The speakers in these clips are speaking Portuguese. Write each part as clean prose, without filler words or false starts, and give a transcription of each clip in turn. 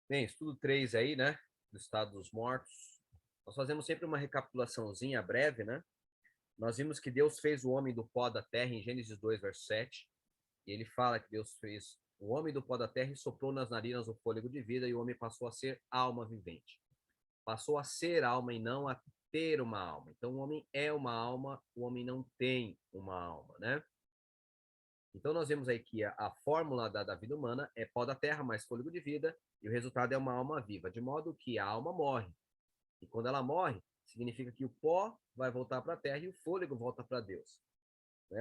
Bem, estudo 3 aí, né? Do estado dos mortos. Nós fazemos sempre uma recapitulaçãozinha breve, né? Nós vimos que Deus fez o homem do pó da terra em Gênesis 2, verso 7. E ele fala que Deus fez o homem do pó da terra e soprou nas narinas o fôlego de vida, e o homem passou a ser alma vivente. Passou a ser alma e não a ter uma alma. Então, o homem é uma alma, o homem não tem uma alma, né? Então, nós vemos aí que a fórmula da vida humana é pó da terra mais fôlego de vida, e o resultado é uma alma viva, de modo que a alma morre. E quando ela morre, significa que o pó vai voltar para a terra e o fôlego volta para Deus.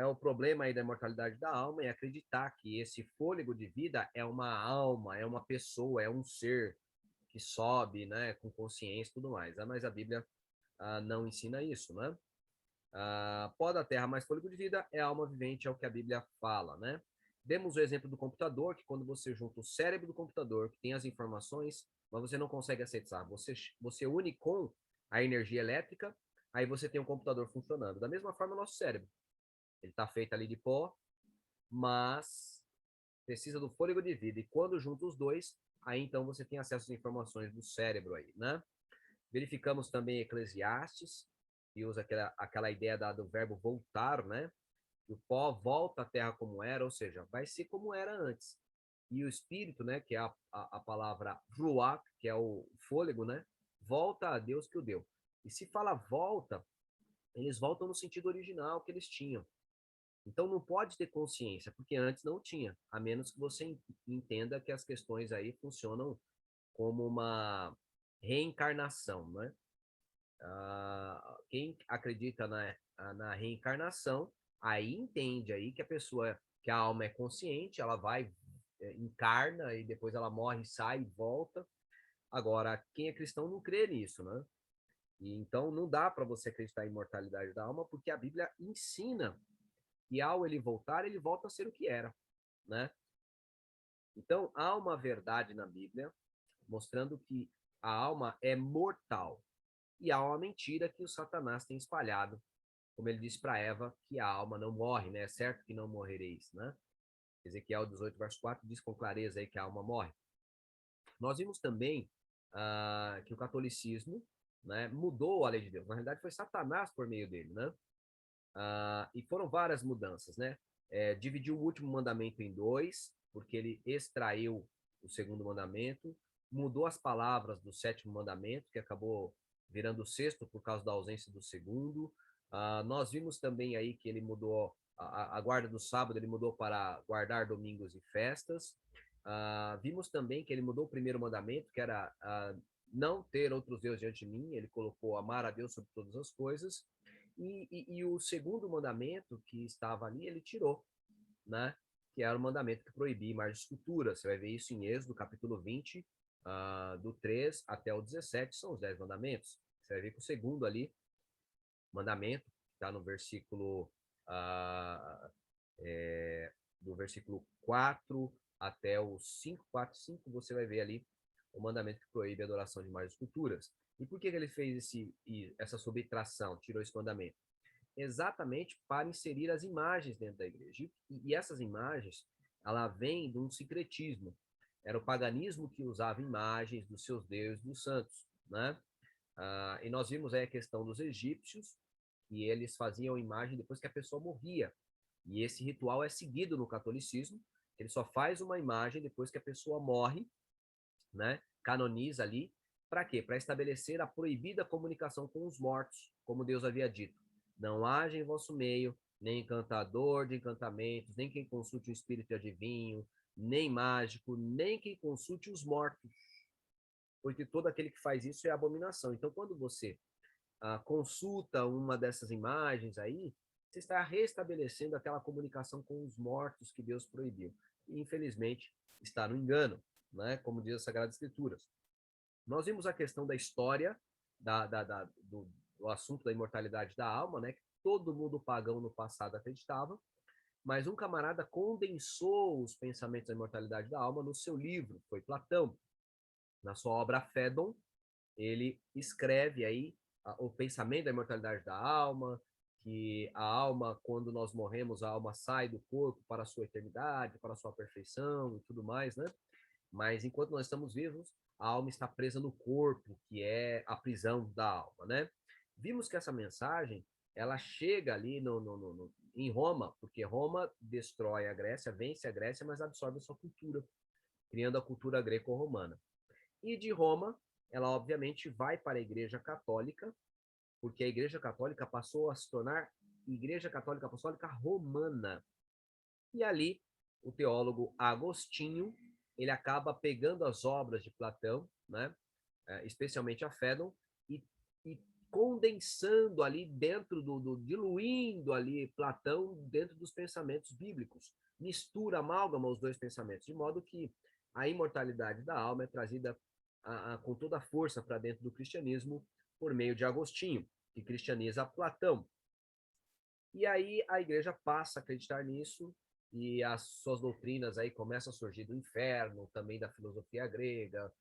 O problema aí da imortalidade da alma é acreditar que esse fôlego de vida é uma alma, é uma pessoa, é um ser que sobe, né, com consciência e tudo mais. Mas a Bíblia não ensina isso, né? Pó da terra mais fôlego de vida é alma vivente, é o que a Bíblia fala, né? Demos o exemplo do computador, que quando você junta o cérebro do computador, que tem as informações, mas você não consegue acessar, você une com a energia elétrica, aí você tem um computador funcionando. Da mesma forma, o nosso cérebro. Ele está feito ali de pó, mas precisa do fôlego de vida. E quando junta os dois, aí então você tem acesso às informações do cérebro aí, né? Verificamos também Eclesiastes, que usa aquela ideia do verbo voltar, né? O pó volta à terra como era, ou seja, vai ser como era antes. E o espírito, né, que é a palavra ruach, que é o fôlego, né, volta a Deus que o deu. E se fala volta, eles voltam no sentido original que eles tinham. Então não pode ter consciência, porque antes não tinha, a menos que você entenda que as questões aí funcionam como uma reencarnação, né? Quem acredita na reencarnação, aí entende aí que a pessoa, que a alma é consciente, ela vai, encarna e depois ela morre, sai e volta. Agora, quem é cristão não crê nisso, né? E então não dá para você acreditar em imortalidade da alma, porque a Bíblia ensina que ao ele voltar, ele volta a ser o que era, né? Então há uma verdade na Bíblia mostrando que a alma é mortal e há uma mentira que o Satanás tem espalhado, como ele disse para Eva, que a alma não morre, né? É certo que não morrereis, né? Ezequiel 18, verso 4 diz com clareza aí que a alma morre. Nós vimos também que o catolicismo, né, mudou a lei de Deus. Na realidade, foi Satanás por meio dele, né? E foram várias mudanças, né? Dividiu o último mandamento em dois, porque ele extraiu o segundo mandamento, mudou as palavras do sétimo mandamento, que acabou virando o sexto por causa da ausência do segundo. Nós vimos também aí que ele mudou a guarda do sábado, ele mudou para guardar domingos e festas. Vimos também que ele mudou o primeiro mandamento, que era não ter outros deuses diante de mim, ele colocou amar a Deus sobre todas as coisas. E o segundo mandamento que estava ali, ele tirou, né? Que era o mandamento que proibia imagens de escultura. Você vai ver isso em Êxodo, capítulo 20, do 3 até o 17, são os 10 mandamentos. Você vai ver que o segundo ali, mandamento, que está no versículo, uh, do versículo 4 até o 5, 4, 5, você vai ver ali o mandamento que proíbe a adoração de imagens de esculturas. E por que ele fez essa subtração, tirou esse mandamento? Exatamente para inserir as imagens dentro da igreja. E essas imagens, ela vem de um sincretismo. Era o paganismo que usava imagens dos seus deuses, dos santos, né? E nós vimos aí a questão dos egípcios, que eles faziam imagem depois que a pessoa morria. E esse ritual é seguido no catolicismo. Ele só faz uma imagem depois que a pessoa morre, né? Canoniza ali. Para quê? Para estabelecer a proibida comunicação com os mortos, como Deus havia dito. Não haja em vosso meio nem encantador de encantamentos, nem quem consulte o espírito de adivinho, nem mágico, nem quem consulte os mortos, porque todo aquele que faz isso é abominação. Então, quando você consulta uma dessas imagens aí, você está restabelecendo aquela comunicação com os mortos que Deus proibiu. E, infelizmente, está no engano, né? Como diz a Sagrada Escritura. Nós vimos a questão da história, do assunto da imortalidade da alma, né? Que todo mundo pagão no passado acreditava, mas um camarada condensou os pensamentos da imortalidade da alma no seu livro, foi Platão. Na sua obra Fédon, ele escreve aí o pensamento da imortalidade da alma, que a alma, quando nós morremos, a alma sai do corpo para a sua eternidade, para a sua perfeição e tudo mais, né? mas enquanto nós estamos vivos, a alma está presa no corpo, que é a prisão da alma, né? Vimos que essa mensagem, ela chega ali em Roma, porque Roma destrói a Grécia, vence a Grécia, mas absorve a sua cultura, criando a cultura greco-romana. E de Roma, ela obviamente vai para a Igreja Católica, porque a Igreja Católica passou a se tornar Igreja Católica Apostólica Romana. E ali, o teólogo Agostinho, ele acaba pegando as obras de Platão, né, especialmente a Fédon, e condensando ali dentro diluindo ali Platão dentro dos pensamentos bíblicos. Mistura, amálgama os dois pensamentos, de modo que a imortalidade da alma é trazida com toda a força para dentro do cristianismo por meio de Agostinho, que cristianiza Platão. E aí a igreja passa a acreditar nisso e as suas doutrinas aí começam a surgir do inferno, também da filosofia grega,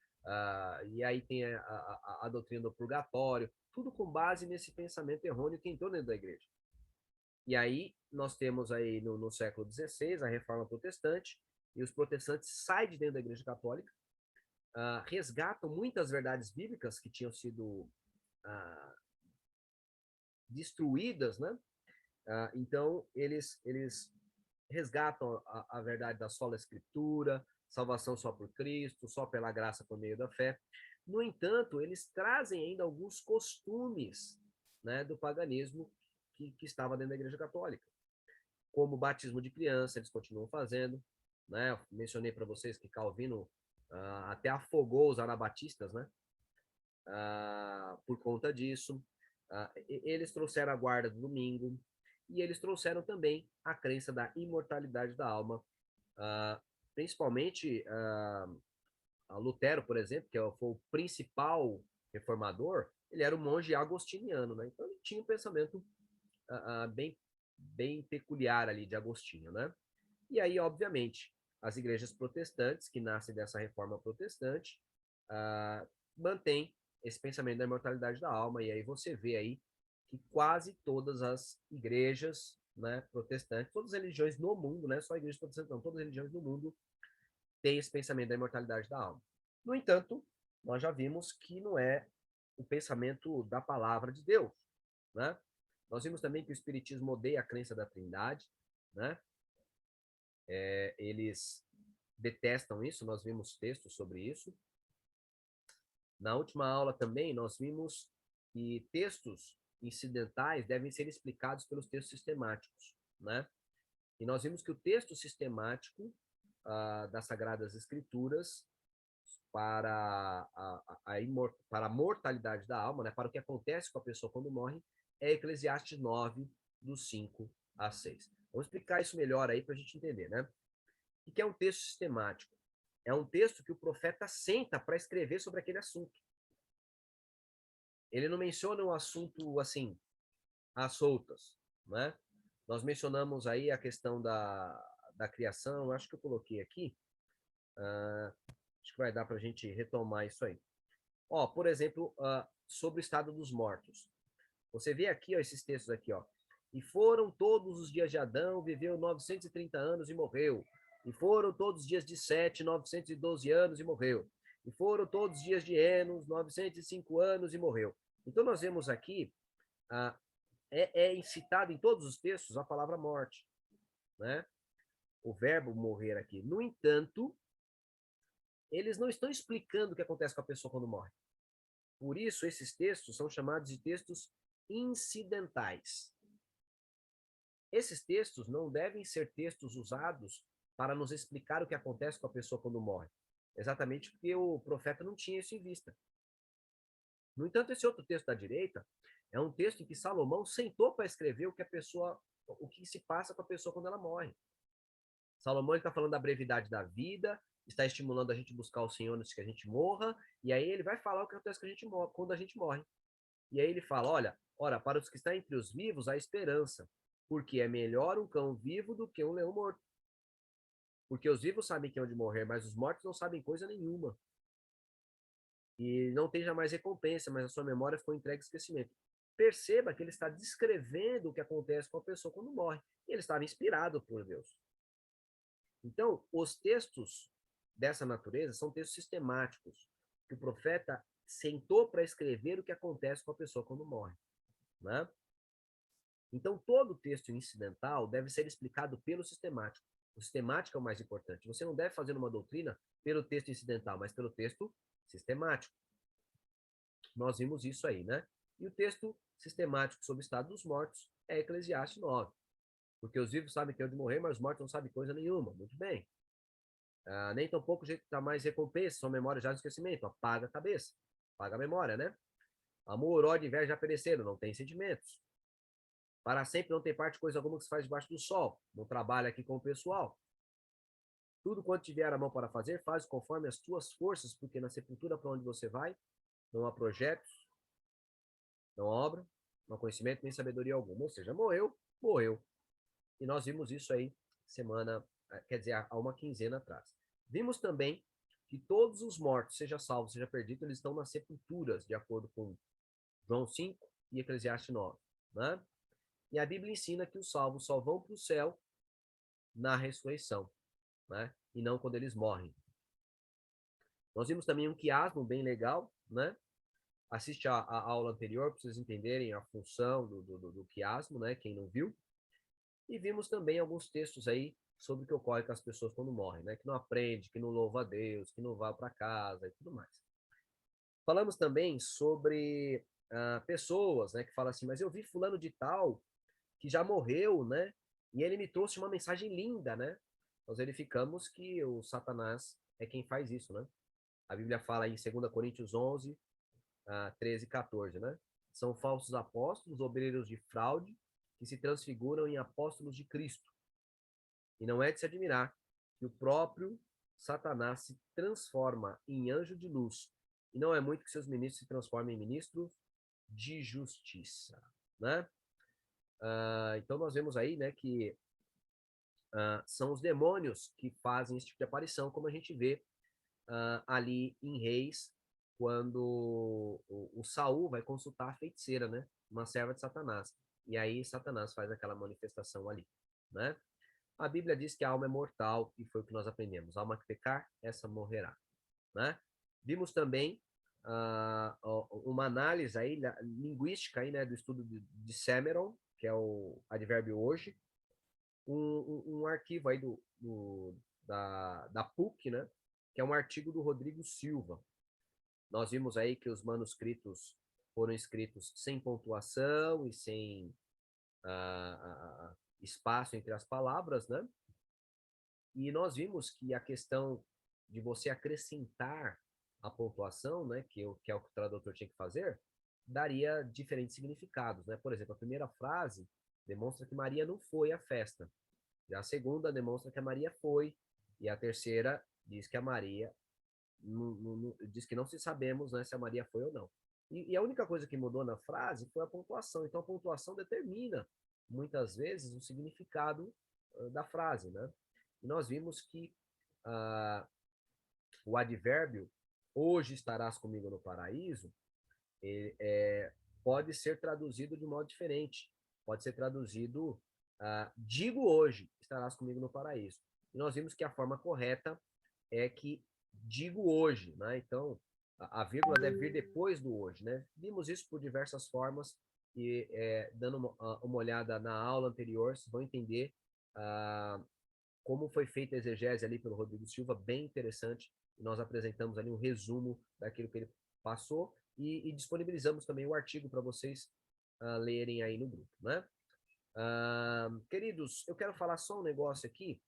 e aí tem a doutrina do purgatório, tudo com base nesse pensamento errôneo que entrou dentro da igreja. E aí nós temos aí no século XVI a Reforma Protestante, e os protestantes saem de dentro da igreja católica, resgatam muitas verdades bíblicas que tinham sido destruídas, né? Então, eles resgatam a verdade da sola escritura, salvação só por Cristo, só pela graça por meio da fé. No entanto, eles trazem ainda alguns costumes, né, do paganismo que estava dentro da Igreja Católica, como o batismo de criança, eles continuam fazendo, né? Eu mencionei para vocês que Calvino até afogou os anabatistas, né? Por conta disso. Eles trouxeram a guarda do domingo, e eles trouxeram também a crença da imortalidade da alma, principalmente Lutero, por exemplo, que foi o principal reformador, ele era um monge agostiniano, né? Então ele tinha um pensamento bem peculiar ali de Agostinho, né? E aí, obviamente, as igrejas protestantes, que nascem dessa reforma protestante, mantêm esse pensamento da imortalidade da alma, e aí você vê aí que quase todas as igrejas, né, protestantes, todas as religiões no mundo, né, só igrejas protestantes não, todas as religiões no mundo têm esse pensamento da imortalidade da alma. No entanto, nós já vimos que não é o pensamento da palavra de Deus, né? Nós vimos também que o Espiritismo odeia a crença da Trindade, né? Eles detestam isso, nós vimos textos sobre isso. Na última aula também nós vimos que textos incidentais devem ser explicados pelos textos sistemáticos, né? E nós vimos que o texto sistemático das Sagradas Escrituras para para a mortalidade da alma, né? Para o que acontece com a pessoa quando morre, é Eclesiastes 9, dos 5 a 6. Vamos explicar isso melhor aí para a gente entender, né? O que é um texto sistemático? É um texto que o profeta senta para escrever sobre aquele assunto. Ele não menciona um assunto assim, às soltas, né? Nós mencionamos aí a questão da criação, acho que eu coloquei aqui, acho que vai dar para a gente retomar isso aí. Ó, por exemplo, sobre o estado dos mortos. Você vê aqui, ó, esses textos aqui, ó. E foram todos os dias de Adão, viveu 930 anos e morreu. E foram todos os dias de Sete, 912 anos e morreu. E foram todos os dias de Enos, 905 anos e morreu. Então, nós vemos aqui, citado em todos os textos a palavra morte, né? O verbo morrer aqui. No entanto, eles não estão explicando o que acontece com a pessoa quando morre. Por isso, esses textos são chamados de textos incidentais. Esses textos não devem ser textos usados para nos explicar o que acontece com a pessoa quando morre. Exatamente porque o profeta não tinha isso em vista. No entanto, esse outro texto da direita é um texto em que Salomão sentou para escrever o que se passa com a pessoa quando ela morre. Salomão está falando da brevidade da vida, está estimulando a gente a buscar o Senhor antes que a gente morra, e aí ele vai falar o que acontece quando a gente morre. E aí ele fala, ora, para os que estão entre os vivos há esperança, porque é melhor um cão vivo do que um leão morto. Porque os vivos sabem que é onde morrer, mas os mortos não sabem coisa nenhuma. E não tem jamais recompensa, mas a sua memória foi entregue ao esquecimento. Perceba que ele está descrevendo o que acontece com a pessoa quando morre. E ele estava inspirado por Deus. Então, os textos dessa natureza são textos sistemáticos, que o profeta sentou para escrever o que acontece com a pessoa quando morre, né? Então, todo texto incidental deve ser explicado pelo sistemático. O sistemático é o mais importante. Você não deve fazer uma doutrina pelo texto incidental, mas pelo texto sistemático. Nós vimos isso aí, né? E o texto sistemático sobre o estado dos mortos é Eclesiastes 9. Porque os vivos sabem que é de morrer, mas os mortos não sabem coisa nenhuma. Muito bem. Nem tão pouco jeito que dá mais recompensa, são memórias já do esquecimento. Apaga a cabeça, apaga a memória, né? Amor, ódio e inveja já pereceram, não tem sentimentos. Para sempre não tem parte coisa alguma que se faz debaixo do sol. Não trabalha aqui com o pessoal. Tudo quanto tiver a mão para fazer, faz conforme as tuas forças, porque na sepultura para onde você vai, não há projetos, não há obra, não há conhecimento nem sabedoria alguma. Ou seja, morreu, morreu. E nós vimos isso aí semana, quer dizer, há uma quinzena atrás. Vimos também que todos os mortos, seja salvo, seja perdido, eles estão nas sepulturas, de acordo com João 5 e Eclesiastes 9, né? E a Bíblia ensina que os salvos só vão para o céu na ressurreição, né? E não quando eles morrem. Nós vimos também um quiasmo bem legal, né? Assiste a aula anterior para vocês entenderem a função do quiasmo, né? Quem não viu. E vimos também alguns textos aí sobre o que ocorre com as pessoas quando morrem, né? Que não aprende, que não louva a Deus, que não vai para casa e tudo mais. Falamos também sobre pessoas, né? Que falam assim, mas eu vi fulano de tal que já morreu, né? E ele me trouxe uma mensagem linda, né? Nós verificamos que o Satanás é quem faz isso, né? A Bíblia fala em 2 Coríntios 11, 13 e 14, né? São falsos apóstolos, obreiros de fraude, que se transfiguram em apóstolos de Cristo. E não é de se admirar que o próprio Satanás se transforma em anjo de luz. E não é muito que seus ministros se transformem em ministros de justiça, né? Então nós vemos aí, né, que são os demônios que fazem esse tipo de aparição, como a gente vê ali em Reis, quando o Saul vai consultar a feiticeira, né? Uma serva de Satanás. E aí Satanás faz aquela manifestação ali, né? A Bíblia diz que a alma é mortal, e foi o que nós aprendemos. A alma que pecar, essa morrerá, né? Vimos também uma análise aí, linguística aí, né, do estudo de Cameron, que é o advérbio hoje, um arquivo aí da PUC, né, que é um artigo do Rodrigo Silva. Nós vimos aí que os manuscritos foram escritos sem pontuação e sem espaço entre as palavras, né? E nós vimos que a questão de você acrescentar a pontuação, né, que é o que o tradutor tinha que fazer, daria diferentes significados, né? Por exemplo, a primeira frase demonstra que Maria não foi à festa. Já a segunda demonstra que a Maria foi. E a terceira diz que a Maria diz que não se sabemos, né, se a Maria foi ou não. E a única coisa que mudou na frase foi a pontuação. Então a pontuação determina muitas vezes o significado da frase, né? E nós vimos que o advérbio hoje estarás comigo no paraíso pode ser traduzido de modo diferente. Pode ser traduzido digo hoje estarás comigo no paraíso. E nós vimos que a forma correta é que digo hoje, né? Então, a vírgula deve vir depois do hoje, né? Vimos isso por diversas formas e dando uma olhada na aula anterior, vocês vão entender como foi feita a exegese ali pelo Rodrigo Silva, bem interessante. Nós apresentamos ali um resumo daquilo que ele passou e disponibilizamos também o artigo para vocês lerem aí no grupo, né? Queridos, eu quero falar só um negócio aqui.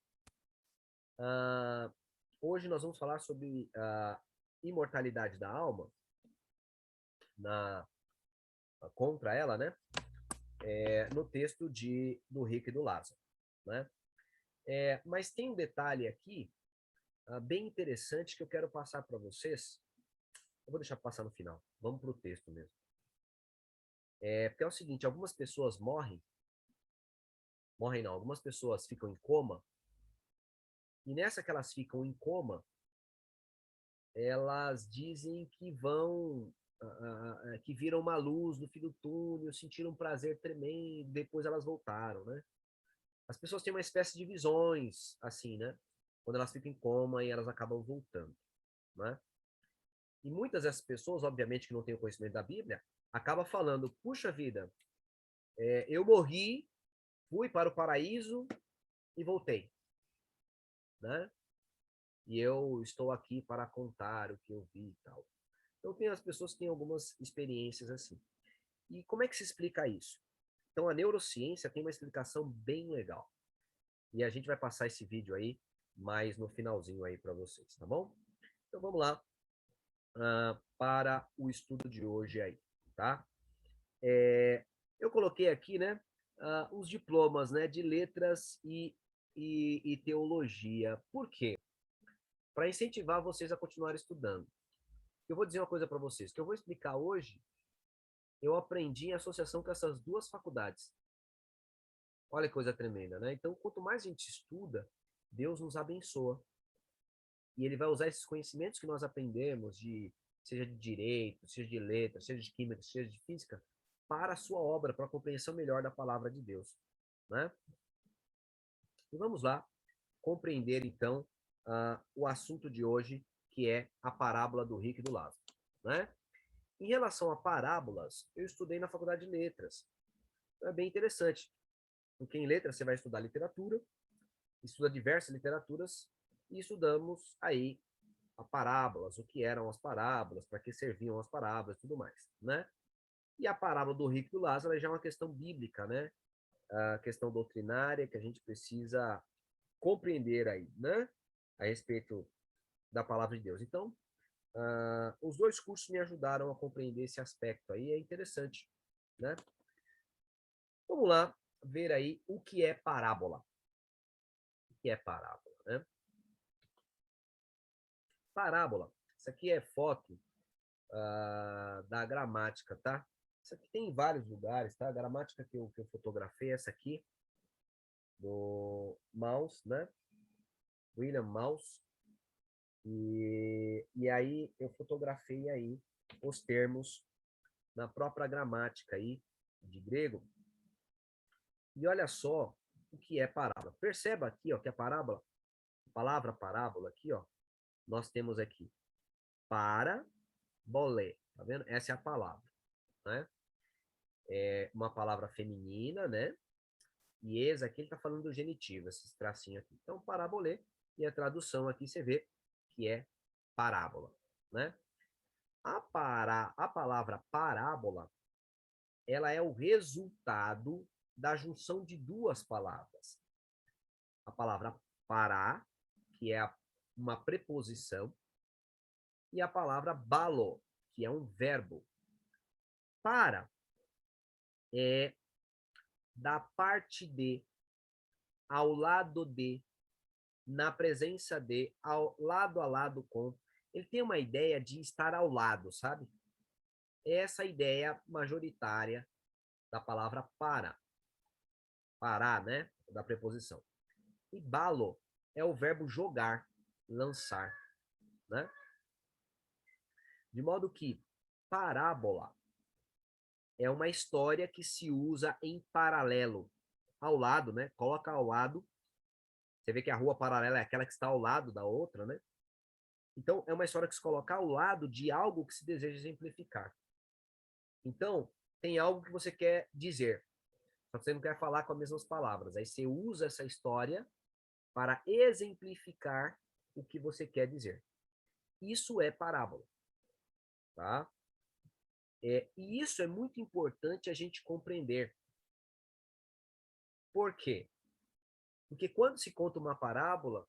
Hoje nós vamos falar sobre a imortalidade da alma, contra ela, né? No texto do Rico e do Lázaro, né? Mas tem um detalhe aqui bem interessante que eu quero passar para vocês. Eu vou deixar passar no final. Vamos para o texto mesmo. Porque é o seguinte, algumas pessoas morrem não, algumas pessoas ficam em coma, e nessa que elas ficam em coma, elas dizem que que viram uma luz no fim do túnel, sentiram um prazer tremendo, depois elas voltaram, né? As pessoas têm uma espécie de visões, assim, né? quando elas ficam em coma e elas acabam voltando, né? E muitas dessas pessoas, obviamente, que não têm o conhecimento da Bíblia, acabam falando, puxa vida, eu morri, fui para o paraíso e voltei, né? E eu estou aqui para contar o que eu vi e tal. Então, tem as pessoas que têm algumas experiências assim. E como é que se explica isso? Então, a neurociência tem uma explicação bem legal. E a gente vai passar esse vídeo aí mais no finalzinho aí para vocês, tá bom? Então, vamos lá para o estudo de hoje aí, tá? Eu coloquei aqui, né, os diplomas, né, de letras e teologia. Por quê? Para incentivar vocês a continuar estudando. Eu vou dizer uma coisa para vocês, que eu vou explicar hoje, eu aprendi em associação com essas duas faculdades. Olha que coisa tremenda, né? Então, quanto mais a gente estuda, Deus nos abençoa. E ele vai usar esses conhecimentos que nós aprendemos, seja de direito, seja de letras, seja de química, seja de física, para a sua obra, para a compreensão melhor da palavra de Deus, né? E vamos lá compreender, então, o assunto de hoje, que é a parábola do rico e do Lázaro, né? Em relação a parábolas, eu estudei na faculdade de letras. Então, é bem interessante, porque em letras você vai estudar literatura, estuda diversas literaturas, e estudamos aí a parábolas, o que eram as parábolas, para que serviam as parábolas e tudo mais, né? E a parábola do rico e do Lázaro já é uma questão bíblica, né? A questão doutrinária que a gente precisa compreender aí, né? A respeito da palavra de Deus. Então, os dois cursos me ajudaram a compreender esse aspecto aí, é interessante, né? Vamos lá ver aí o que é parábola. O que é parábola, né? Parábola, isso aqui é foto da gramática, tá? Isso aqui tem em vários lugares, tá? A gramática que eu fotografei, essa aqui, do Maus, né? William Maus. E aí eu fotografei aí os termos na própria gramática aí de grego. E olha só o que é parábola. Perceba aqui, ó, que a parábola, a palavra parábola aqui, ó, nós temos aqui parabolé, tá vendo? Essa é a palavra, né? É uma palavra feminina, né? E ex aqui ele está falando do genitivo, esses tracinhos aqui. Então, parabolê, e a tradução aqui você vê que é parábola, né? A palavra parábola, ela é o resultado da junção de duas palavras. A palavra pará, que é uma preposição, e a palavra balo, que é um verbo. Para é da parte de, ao lado de, na presença de, ao lado a lado com. Ele tem uma ideia de estar ao lado, sabe? Essa ideia majoritária da palavra para. Parar, né? Da preposição. E balo é o verbo jogar, lançar, né? De modo que parábola é uma história que se usa em paralelo, ao lado, né? Coloca ao lado. Você vê que a rua paralela é aquela que está ao lado da outra, né? Então, é uma história que se coloca ao lado de algo que se deseja exemplificar. Então, tem algo que você quer dizer, só que você não quer falar com as mesmas palavras. Aí você usa essa história para exemplificar o que você quer dizer. Isso é parábola, tá? E isso é muito importante a gente compreender. Por quê? Porque quando se conta uma parábola,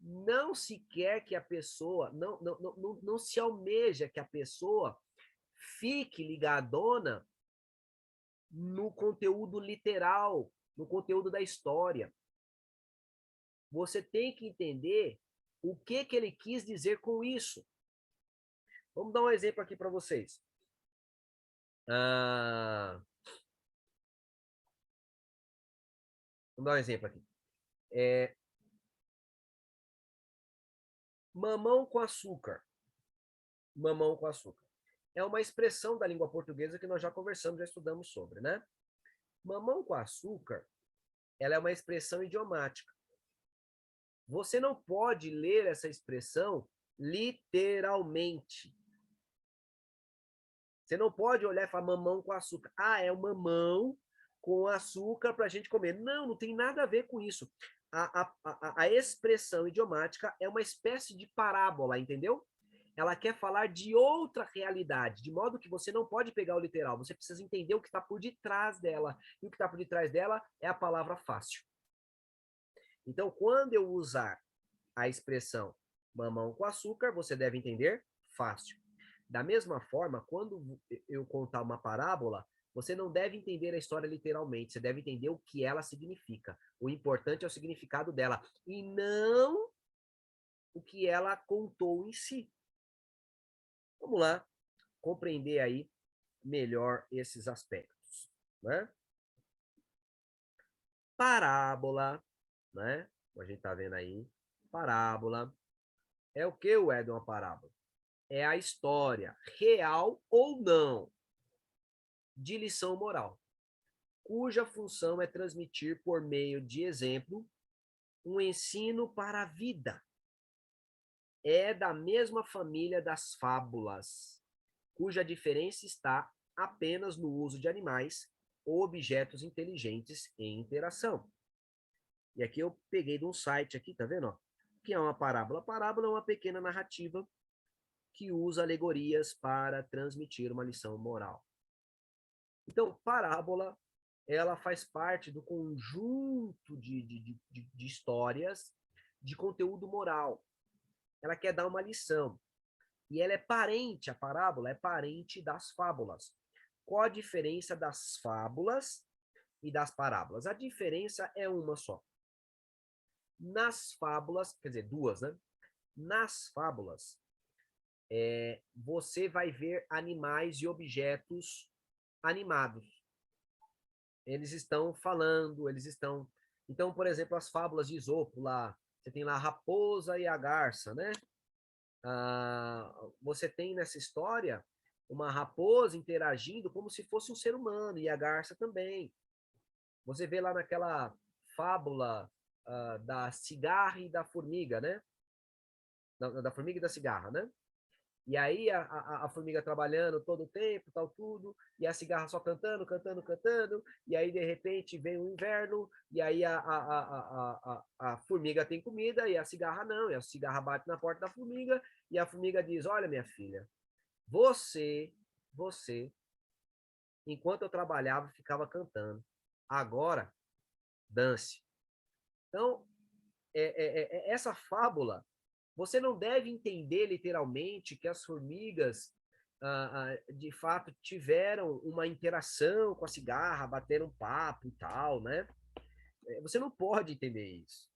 não se quer que a pessoa, não se almeja que a pessoa fique ligadona no conteúdo literal, no conteúdo da história. Você tem que entender o que ele quis dizer com isso. Vamos dar um exemplo aqui para vocês. Vamos dar um exemplo aqui. Mamão com açúcar. Mamão com açúcar. É uma expressão da língua portuguesa que nós já conversamos, já estudamos sobre, né? Mamão com açúcar, ela é uma expressão idiomática. Você não pode ler essa expressão literalmente. Você não pode olhar e falar mamão com açúcar. Ah, é o mamão com açúcar para a gente comer. Não, não tem nada a ver com isso. A expressão idiomática é uma espécie de parábola, entendeu? Ela quer falar de outra realidade, de modo que você não pode pegar o literal, você precisa entender o que está por detrás dela. E o que está por detrás dela é a palavra fácil. Então, quando eu usar a expressão mamão com açúcar, você deve entender fácil. Da mesma forma, quando eu contar uma parábola, você não deve entender a história literalmente, você deve entender o que ela significa. O importante é o significado dela, e não o que ela contou em si. Vamos lá compreender aí melhor esses aspectos, né? Parábola, né? Como a gente está vendo aí, parábola. É o que, Ed, uma parábola? É a história, real ou não, de lição moral, cuja função é transmitir por meio de exemplo um ensino para a vida. É da mesma família das fábulas, cuja diferença está apenas no uso de animais ou objetos inteligentes em interação. E aqui eu peguei de um site aqui, tá vendo? O que é uma parábola? A parábola é uma pequena narrativa que usa alegorias para transmitir uma lição moral. Então, parábola, ela faz parte do conjunto de histórias de conteúdo moral. Ela quer dar uma lição. E ela é parente, a parábola é parente das fábulas. Qual a diferença das fábulas e das parábolas? A diferença é uma só. Nas fábulas, quer dizer, duas, né? Nas fábulas, você vai ver animais e objetos animados. Eles estão falando, eles estão... Então, por exemplo, as fábulas de Esopo lá, você tem lá a raposa e a garça, né? Você tem nessa história uma raposa interagindo como se fosse um ser humano, e a garça também. Você vê lá naquela fábula da cigarra e da formiga, né? Da formiga e da cigarra, né? E aí a formiga trabalhando todo o tempo, tal, tudo, e a cigarra só cantando, cantando, cantando, e aí de repente vem o inverno, e aí a formiga tem comida, e a cigarra não, e a cigarra bate na porta da formiga, e a formiga diz, olha minha filha, você, enquanto eu trabalhava, ficava cantando, agora, dance. Então, essa fábula, você não deve entender literalmente que as formigas, de fato, tiveram uma interação com a cigarra, bateram um papo e tal, né? Você não pode entender isso.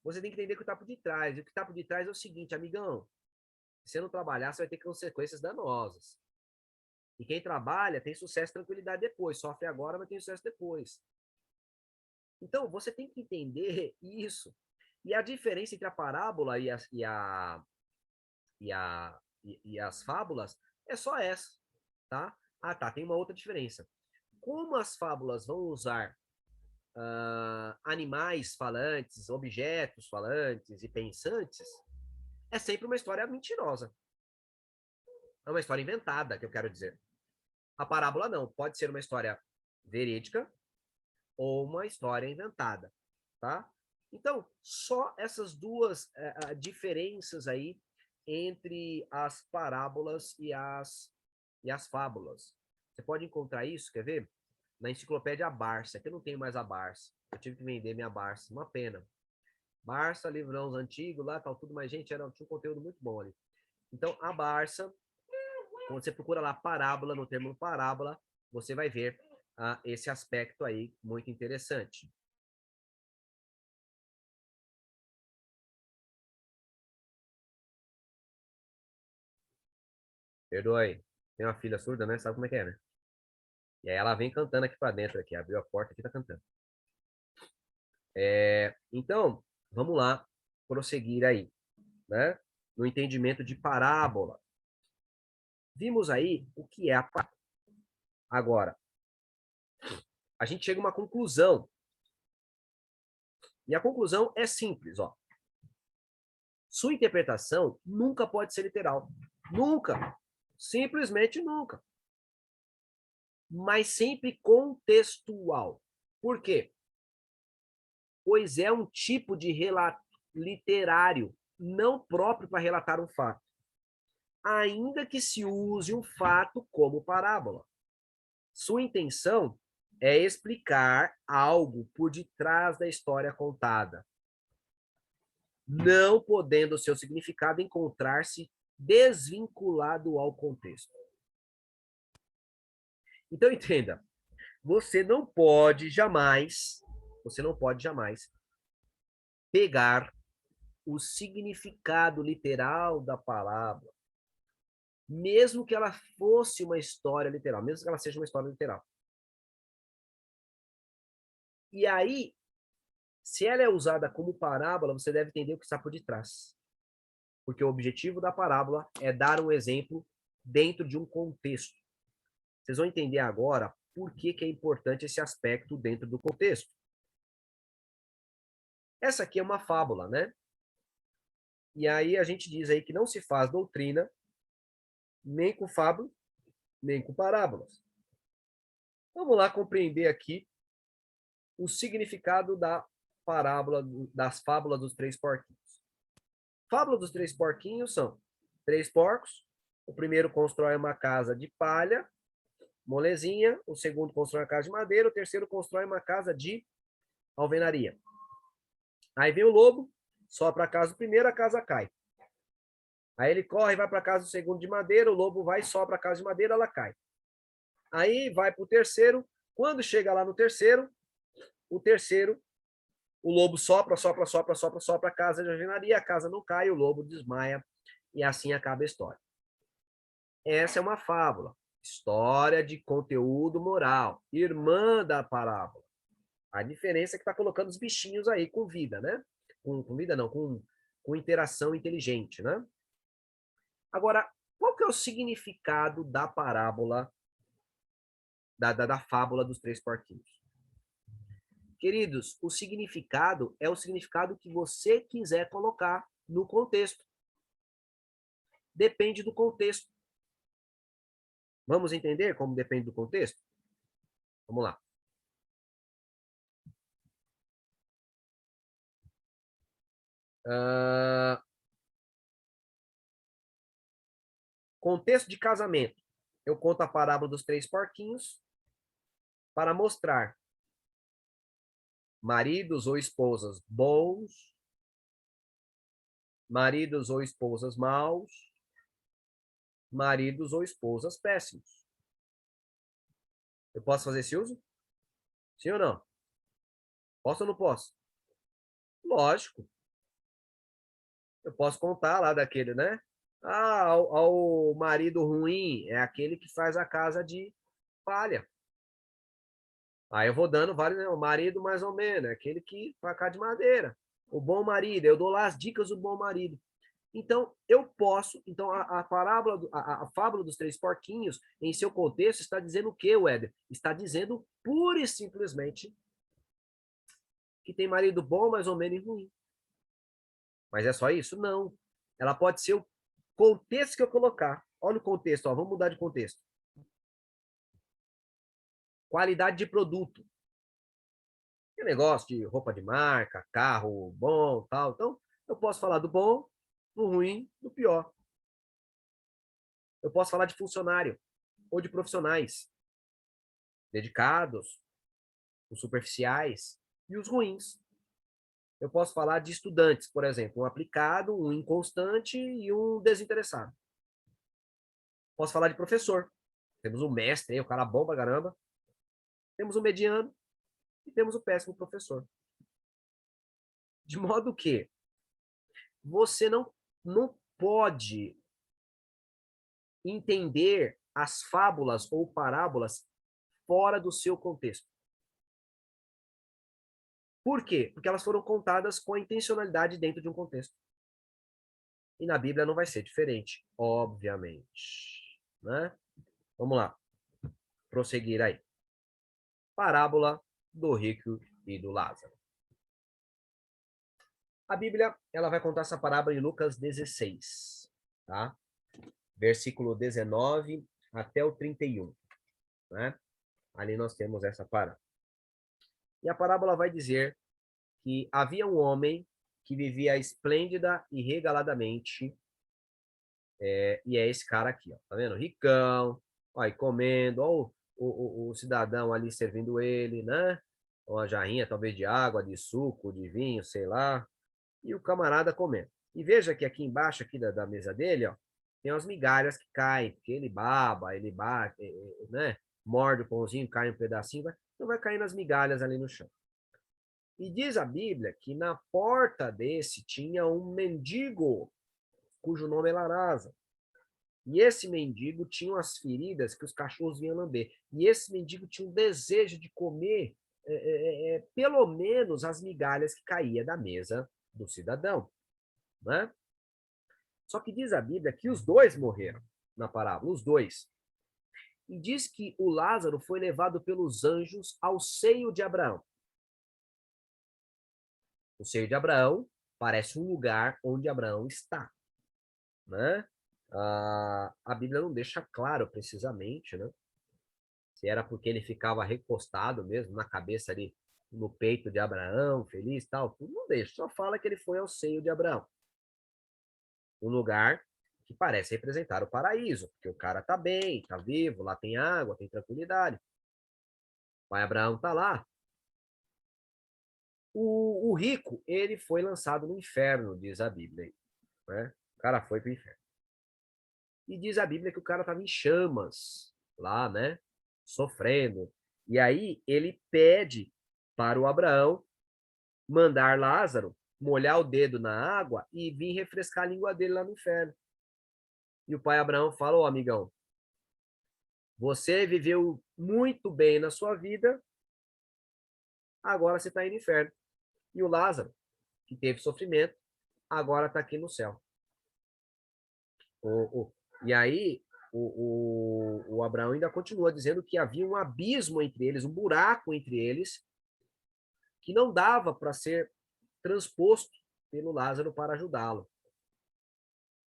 Você tem que entender o que está por detrás. E o que está por detrás é o seguinte, amigão, se você não trabalhar, você vai ter consequências danosas. E quem trabalha tem sucesso e tranquilidade depois. Sofre agora, mas tem sucesso depois. Então, você tem que entender isso. E a diferença entre a parábola e as fábulas é só essa, tá? Ah, tá, tem uma outra diferença. Como as fábulas vão usar animais falantes, objetos falantes e pensantes, é sempre uma história mentirosa. É uma história inventada, que eu quero dizer. A parábola não, pode ser uma história verídica ou uma história inventada, tá? Então, só essas duas diferenças aí entre as parábolas e as fábulas. Você pode encontrar isso, quer ver? Na enciclopédia Barça, que eu não tenho mais a Barça. Eu tive que vender minha Barça, uma pena. Barça, livrão antigos lá, tal, tudo, mas, gente, tinha um conteúdo muito bom ali. Então, a Barça, quando você procura lá parábola, no termo parábola, você vai ver esse aspecto aí muito interessante. Perdoe, tem uma filha surda, né? Sabe como é, né? E aí ela vem cantando aqui para dentro, aqui, abriu a porta aqui, tá cantando. Então, vamos lá, prosseguir aí, né? No entendimento de parábola. Vimos aí o que é a parábola. Agora, a gente chega a uma conclusão. E a conclusão é simples, ó. Sua interpretação nunca pode ser literal. Nunca. Simplesmente nunca. Mas sempre contextual. Por quê? Pois é um tipo de relato literário, não próprio para relatar um fato. Ainda que se use um fato como parábola. Sua intenção é explicar algo por detrás da história contada, não podendo seu significado encontrar-se desvinculado ao contexto. Então, entenda, você não pode jamais pegar o significado literal da palavra, mesmo que ela fosse uma história literal, mesmo que ela seja uma história literal. E aí, se ela é usada como parábola, você deve entender o que está por detrás. Porque o objetivo da parábola é dar um exemplo dentro de um contexto. Vocês vão entender agora por que é importante esse aspecto dentro do contexto. Essa aqui é uma fábula, né? E aí a gente diz aí que não se faz doutrina nem com fábula, nem com parábolas. Vamos lá compreender aqui o significado da parábola, das fábulas dos três porquinhos. Fábula dos três porquinhos são três porcos. O primeiro constrói uma casa de palha, molezinha. O segundo constrói uma casa de madeira. O terceiro constrói uma casa de alvenaria. Aí vem o lobo, sopra a casa do primeiro, a casa cai. Aí ele corre, vai para a casa do segundo de madeira, o lobo vai, sopra a casa de madeira, ela cai. Aí vai para o terceiro. Quando chega lá no terceiro, o lobo sopra a casa de alvenaria, a casa não cai, o lobo desmaia e assim acaba a história. Essa é uma fábula, história de conteúdo moral, irmã da parábola. A diferença é que está colocando os bichinhos aí com vida, né? Com vida não, com interação inteligente, né? Agora, qual que é o significado da parábola, da fábula dos três porquinhos? Queridos, o significado é o significado que você quiser colocar no contexto. Depende do contexto. Vamos entender como depende do contexto? Vamos lá. Contexto de casamento. Eu conto a parábola dos três porquinhos para mostrar maridos ou esposas bons, maridos ou esposas maus, maridos ou esposas péssimos. Eu posso fazer esse uso? Sim ou não? Posso ou não posso? Lógico. Eu posso contar lá daquele, né? Ah, ao marido ruim é aquele que faz a casa de palha. Aí eu vou dando vários, né? O marido mais ou menos, é aquele que faz a casa de madeira. O bom marido, eu dou lá as dicas do bom marido. Então, eu posso. Então, a parábola, a fábula dos três porquinhos, em seu contexto, está dizendo o quê, Weder? Está dizendo pura e simplesmente que tem marido bom, mais ou menos, e ruim. Mas é só isso? Não. Ela pode ser o contexto que eu colocar. Olha o contexto, ó, vamos mudar de contexto. Qualidade de produto. Tem negócio de roupa de marca, carro bom, tal. Então, eu posso falar do bom, do ruim, do pior. Eu posso falar de funcionário ou de profissionais dedicados, os superficiais e os ruins. Eu posso falar de estudantes, por exemplo, um aplicado, um inconstante e um desinteressado. Posso falar de professor. Temos um mestre, o cara bom pra caramba. Temos o mediano e temos o péssimo professor. De modo que você não pode entender as fábulas ou parábolas fora do seu contexto. Por quê? Porque elas foram contadas com a intencionalidade dentro de um contexto. E na Bíblia não vai ser diferente, obviamente. Né? Vamos lá. Prosseguir aí. Parábola do rico e do Lázaro. A Bíblia, ela vai contar essa parábola em Lucas 16, tá? Versículo 19 até o 31, né? Ali nós temos essa parábola. E a parábola vai dizer que havia um homem que vivia esplêndida e regaladamente, e é esse cara aqui, ó, tá vendo? Ricão, ó, aí comendo, ó, o cidadão ali servindo ele, né? Uma jarrinha, talvez de água, de suco, de vinho, sei lá, e o camarada comendo. E veja que aqui embaixo aqui da mesa dele, ó, tem umas migalhas que caem, porque ele baba, ele bate, né? Morde o pãozinho, cai um pedacinho, então vai caindo as migalhas ali no chão. E diz a Bíblia que na porta desse tinha um mendigo, cujo nome era Lázaro. E esse mendigo tinha umas feridas que os cachorros vinham lamber. E esse mendigo tinha um desejo de comer pelo menos as migalhas que caía da mesa do cidadão, né? Só que diz a Bíblia que os dois morreram na parábola, os dois. E diz que o Lázaro foi levado pelos anjos ao seio de Abraão. O seio de Abraão parece um lugar onde Abraão está, né? A Bíblia não deixa claro precisamente, né? Se era porque ele ficava recostado mesmo na cabeça ali, no peito de Abraão, feliz, tal, tudo não deixa, só fala que ele foi ao seio de Abraão, um lugar que parece representar o paraíso, porque o cara tá bem, tá vivo, lá tem água, tem tranquilidade. O pai Abraão tá lá. O rico, ele foi lançado no inferno, diz a Bíblia, né? O cara foi pro inferno. E diz a Bíblia que o cara estava em chamas lá, né? Sofrendo. E aí ele pede para o Abraão mandar Lázaro molhar o dedo na água e vir refrescar a língua dele lá no inferno. E o pai Abraão fala: Ô, amigão, você viveu muito bem na sua vida, agora você está indo no inferno. E o Lázaro, que teve sofrimento, agora está aqui no céu. E aí, o Abraão ainda continua dizendo que havia um abismo entre eles, um buraco entre eles, que não dava para ser transposto pelo Lázaro para ajudá-lo.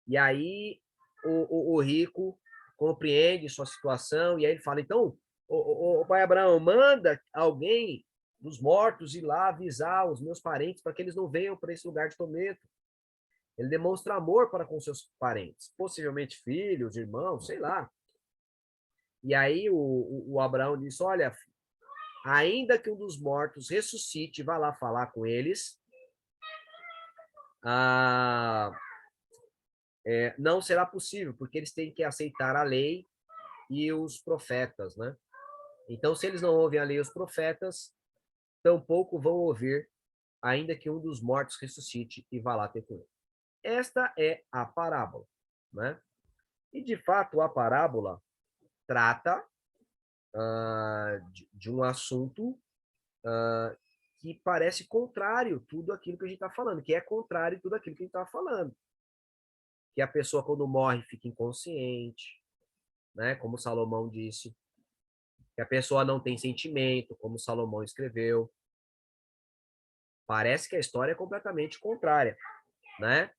E aí, o rico compreende sua situação, e aí ele fala: então, o pai Abraão, manda alguém dos mortos ir lá avisar os meus parentes para que eles não venham para esse lugar de tormento. Ele demonstra amor para com seus parentes, possivelmente filhos, irmãos, sei lá. E aí o Abraão disse: olha, ainda que um dos mortos ressuscite, vá lá falar com eles, não será possível, porque eles têm que aceitar a lei e os profetas, né? Então, se eles não ouvem a lei e os profetas, tampouco vão ouvir, ainda que um dos mortos ressuscite e vá lá ter com ele. Esta é a parábola, né? E, de fato, a parábola trata de um assunto que parece contrário tudo aquilo que a gente está falando, que é contrário tudo aquilo que a gente está falando. Que a pessoa, quando morre, fica inconsciente, né? Como Salomão disse. Que a pessoa não tem sentimento, como Salomão escreveu. Parece que a história é completamente contrária, né?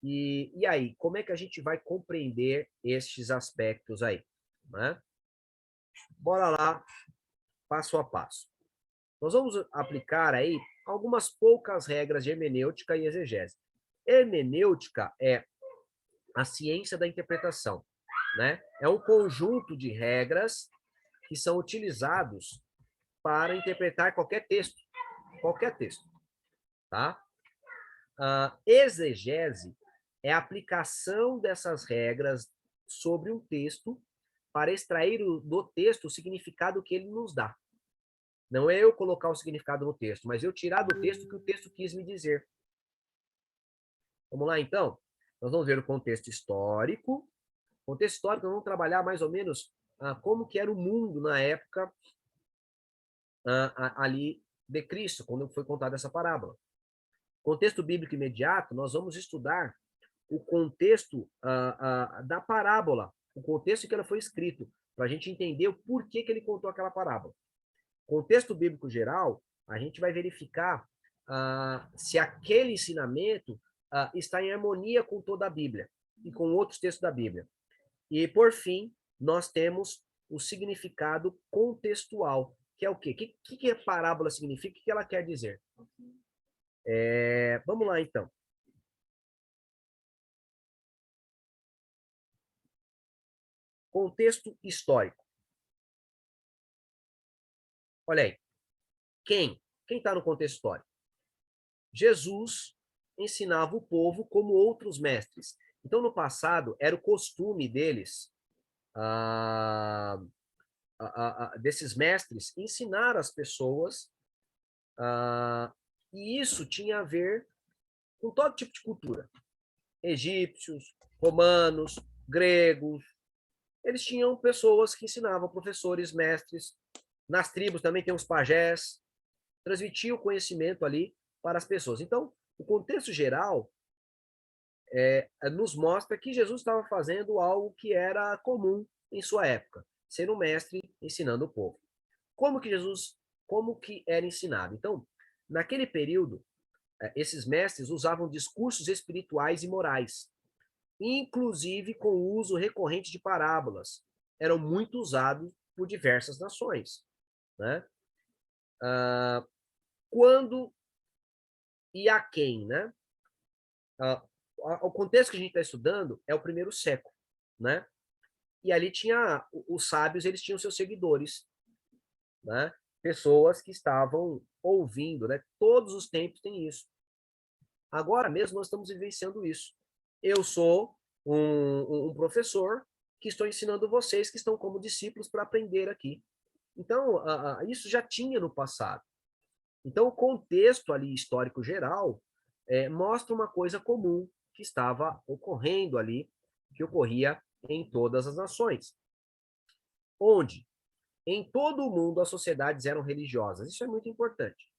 E aí, como é que a gente vai compreender estes aspectos aí, né? Bora lá, passo a passo. Nós vamos aplicar aí algumas poucas regras de hermenêutica e exegese. Hermenêutica é a ciência da interpretação, né? É um conjunto de regras que são utilizados para interpretar qualquer texto, tá? Exegese é a aplicação dessas regras sobre um texto para extrair do texto o significado que ele nos dá. Não é eu colocar o significado no texto, mas eu tirar do texto o que o texto quis me dizer. Vamos lá, então? Nós vamos ver o contexto histórico. Contexto histórico, nós vamos trabalhar mais ou menos como que era o mundo na época ali de Cristo, quando foi contada essa parábola. Contexto bíblico imediato, nós vamos estudar o contexto da parábola, o contexto em que ela foi escrito, para a gente entender o porquê que ele contou aquela parábola. Contexto bíblico geral, a gente vai verificar se aquele ensinamento está em harmonia com toda a Bíblia e com outros textos da Bíblia. E, por fim, nós temos o significado contextual, que é o quê? O que a parábola significa? O que ela quer dizer? Vamos lá, então. Contexto histórico. Olha aí. Quem está no contexto histórico? Jesus ensinava o povo como outros mestres. Então, no passado, era o costume deles, desses mestres, ensinar as pessoas, e isso tinha a ver com todo tipo de cultura. Egípcios, romanos, gregos. Eles tinham pessoas que ensinavam, professores, mestres. Nas tribos também tem os pajés. Transmitiam o conhecimento ali para as pessoas. Então, o contexto geral nos mostra que Jesus estava fazendo algo que era comum em sua época, ser um mestre ensinando o povo. Como que era ensinado? Então, naquele período, esses mestres usavam discursos espirituais e morais, inclusive com o uso recorrente de parábolas. Eram muito usados por diversas nações, né? Quando e a quem, né? O contexto que a gente está estudando é o primeiro século, né? E ali tinha os sábios, eles tinham seus seguidores, né? Pessoas que estavam ouvindo, né? Todos os tempos tem isso. Agora mesmo nós estamos vivenciando isso. Eu sou um professor que estou ensinando vocês que estão como discípulos para aprender aqui. Então, isso já tinha no passado. Então, o contexto ali histórico geral mostra uma coisa comum que estava ocorrendo ali, que ocorria em todas as nações. Onde? Em todo o mundo as sociedades eram religiosas. Isso é muito importante.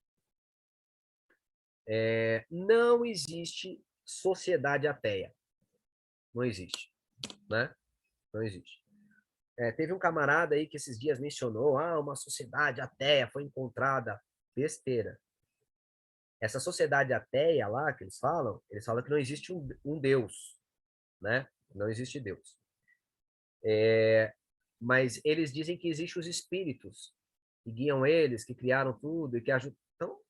Não existe sociedade ateia. Não existe, né? Não existe. Teve um camarada aí que esses dias mencionou, uma sociedade ateia foi encontrada. Besteira. Essa sociedade ateia lá que eles falam que não existe um Deus, né? Não existe Deus. Mas eles dizem que existem os espíritos que guiam eles, que criaram tudo e que ajudam. Então,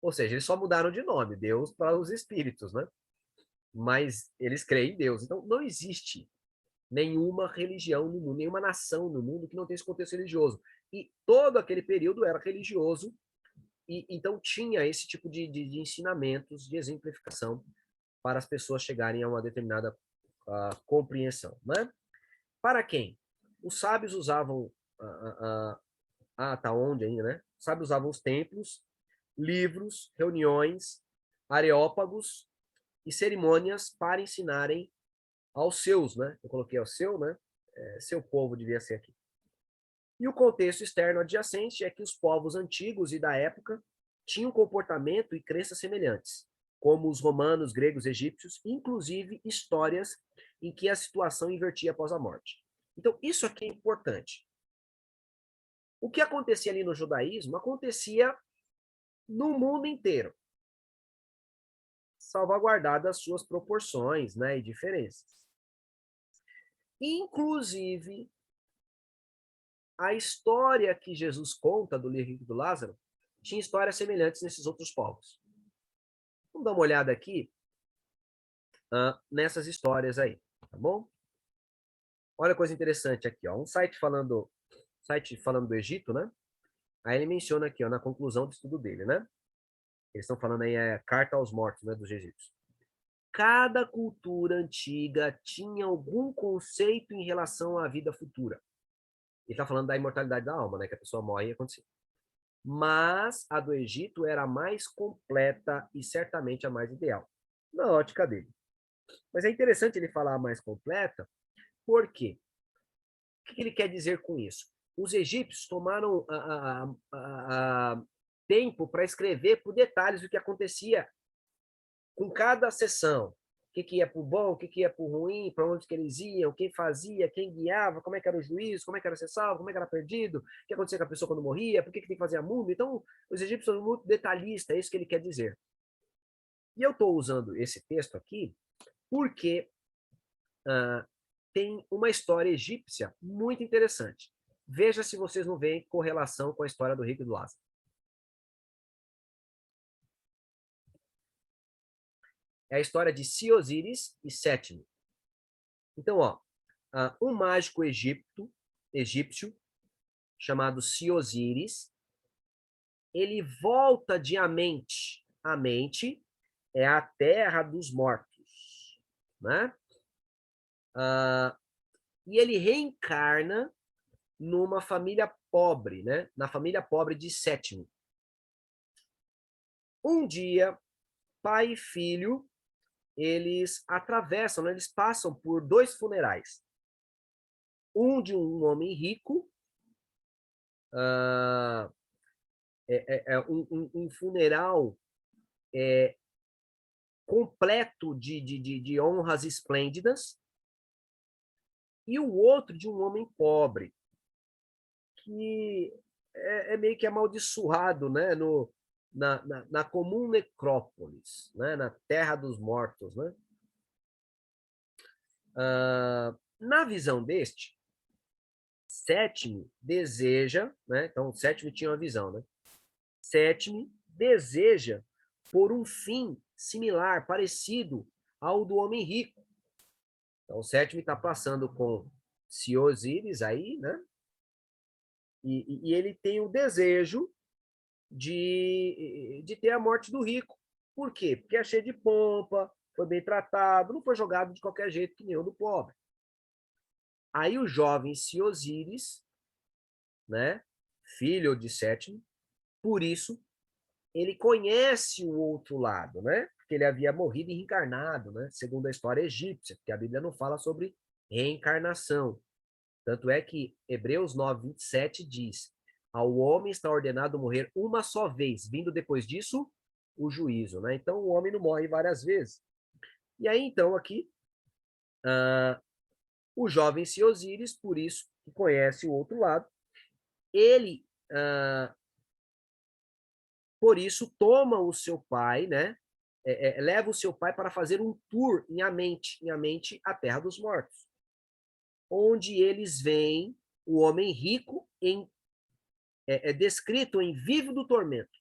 ou seja, eles só mudaram de nome, Deus para os espíritos, né? Mas eles creem em Deus. Então, não existe nenhuma religião no mundo, nenhuma nação no mundo que não tenha esse contexto religioso. E todo aquele período era religioso, e então tinha esse tipo de ensinamentos, de exemplificação, para as pessoas chegarem a uma determinada compreensão. Né? Para quem? Os sábios usavam. Tá onde ainda, né? Os sábios usavam os templos, livros, reuniões, areópagos e cerimônias para ensinarem aos seus, né? Eu coloquei ao seu, né? Seu povo devia ser aqui. E o contexto externo adjacente é que os povos antigos e da época tinham comportamento e crenças semelhantes, como os romanos, gregos, egípcios, inclusive histórias em que a situação invertia após a morte. Então, isso aqui é importante. O que acontecia ali no judaísmo acontecia no mundo inteiro, salvaguardadas as suas proporções, né, e diferenças. Inclusive, a história que Jesus conta do livro do Lázaro tinha histórias semelhantes nesses outros povos. Vamos dar uma olhada aqui nessas histórias aí, tá bom? Olha a coisa interessante aqui, ó. Um site falando do Egito, né? Aí ele menciona aqui, ó, na conclusão do estudo dele, né? Eles estão falando aí Carta aos Mortos, né, dos egípcios. Cada cultura antiga tinha algum conceito em relação à vida futura. Ele está falando da imortalidade da alma, né? Que a pessoa morre e acontece. Mas a do Egito era a mais completa e certamente a mais ideal, na ótica dele. Mas é interessante ele falar a mais completa, por quê? O que ele quer dizer com isso? Os egípcios tomaram tempo para escrever por detalhes o que acontecia com cada sessão, que ia para o bom, o que ia para o ruim, para onde que eles iam, quem fazia, quem guiava, como é que era o juízo, como é que era ser salvo, como é que era perdido, o que acontecia com a pessoa quando morria, por que tem que fazer a múmia. Então, os egípcios são muito detalhistas, é isso que ele quer dizer. E eu estou usando esse texto aqui porque tem uma história egípcia muito interessante. Veja se vocês não veem correlação com a história do rico e do Lázaro. É a história de Siosíris e Sétimo. Então, ó, um mágico egípcio chamado Siosíris, ele volta de Amente. Amente é a terra dos mortos, né? E ele reencarna numa família pobre, né? Na família pobre de Sétimo. Um dia, pai e filho, eles atravessam, né? Eles passam por dois funerais. Um de um homem rico, um funeral completo de honras esplêndidas, e o outro de um homem pobre, que é meio que amaldiçoado, né, na comum necrópolis, né, na terra dos mortos. Né? Na visão deste, Sétimo deseja, né, então Sétimo tinha uma visão, né? Sétimo deseja por um fim similar, parecido ao do homem rico. Então, o Sétimo está passando com Siosíris aí, né? E ele tem o desejo de ter a morte do rico. Por quê? Porque é cheio de pompa, foi bem tratado, não foi jogado de qualquer jeito que nem o do pobre. Aí o jovem Siosíris, né, filho de Sétimo, por isso ele conhece o outro lado, né? Porque ele havia morrido e reencarnado, né? Segundo a história egípcia, porque a Bíblia não fala sobre reencarnação. Tanto é que Hebreus 9, 27 diz: ao homem está ordenado morrer uma só vez, vindo depois disso o juízo, né? Então o homem não morre várias vezes. E aí, então, aqui, o jovem Siosíris, por isso que conhece o outro lado, ele, por isso, toma o seu pai, né? Leva o seu pai para fazer um tour em Amente, a terra dos mortos, onde eles veem o homem rico descrito em vívido tormento,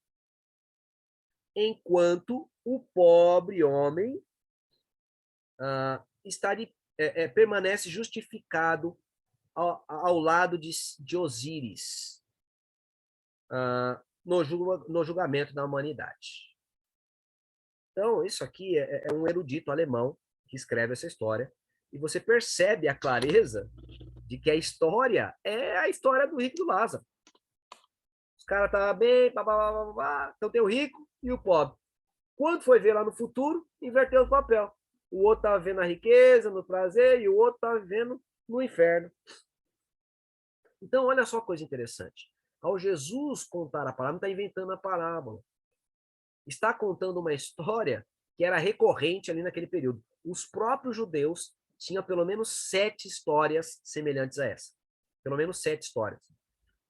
enquanto o pobre homem permanece justificado ao lado de Osíris no julgamento da humanidade. Então, isso aqui é um erudito alemão que escreve essa história, e você percebe a clareza de que a história é a história do rico e do Lázaro. Os caras estavam bem, então tem o rico e o pobre. Quando foi ver lá no futuro, inverteu o papel. O outro estava vendo a riqueza, no prazer, e o outro estava vivendo no inferno. Então, olha só que coisa interessante. Ao Jesus contar a parábola, não está inventando a parábola. Está contando uma história que era recorrente ali naquele período. Os próprios judeus tinham pelo menos 7 histórias semelhantes a essa. Pelo menos 7 histórias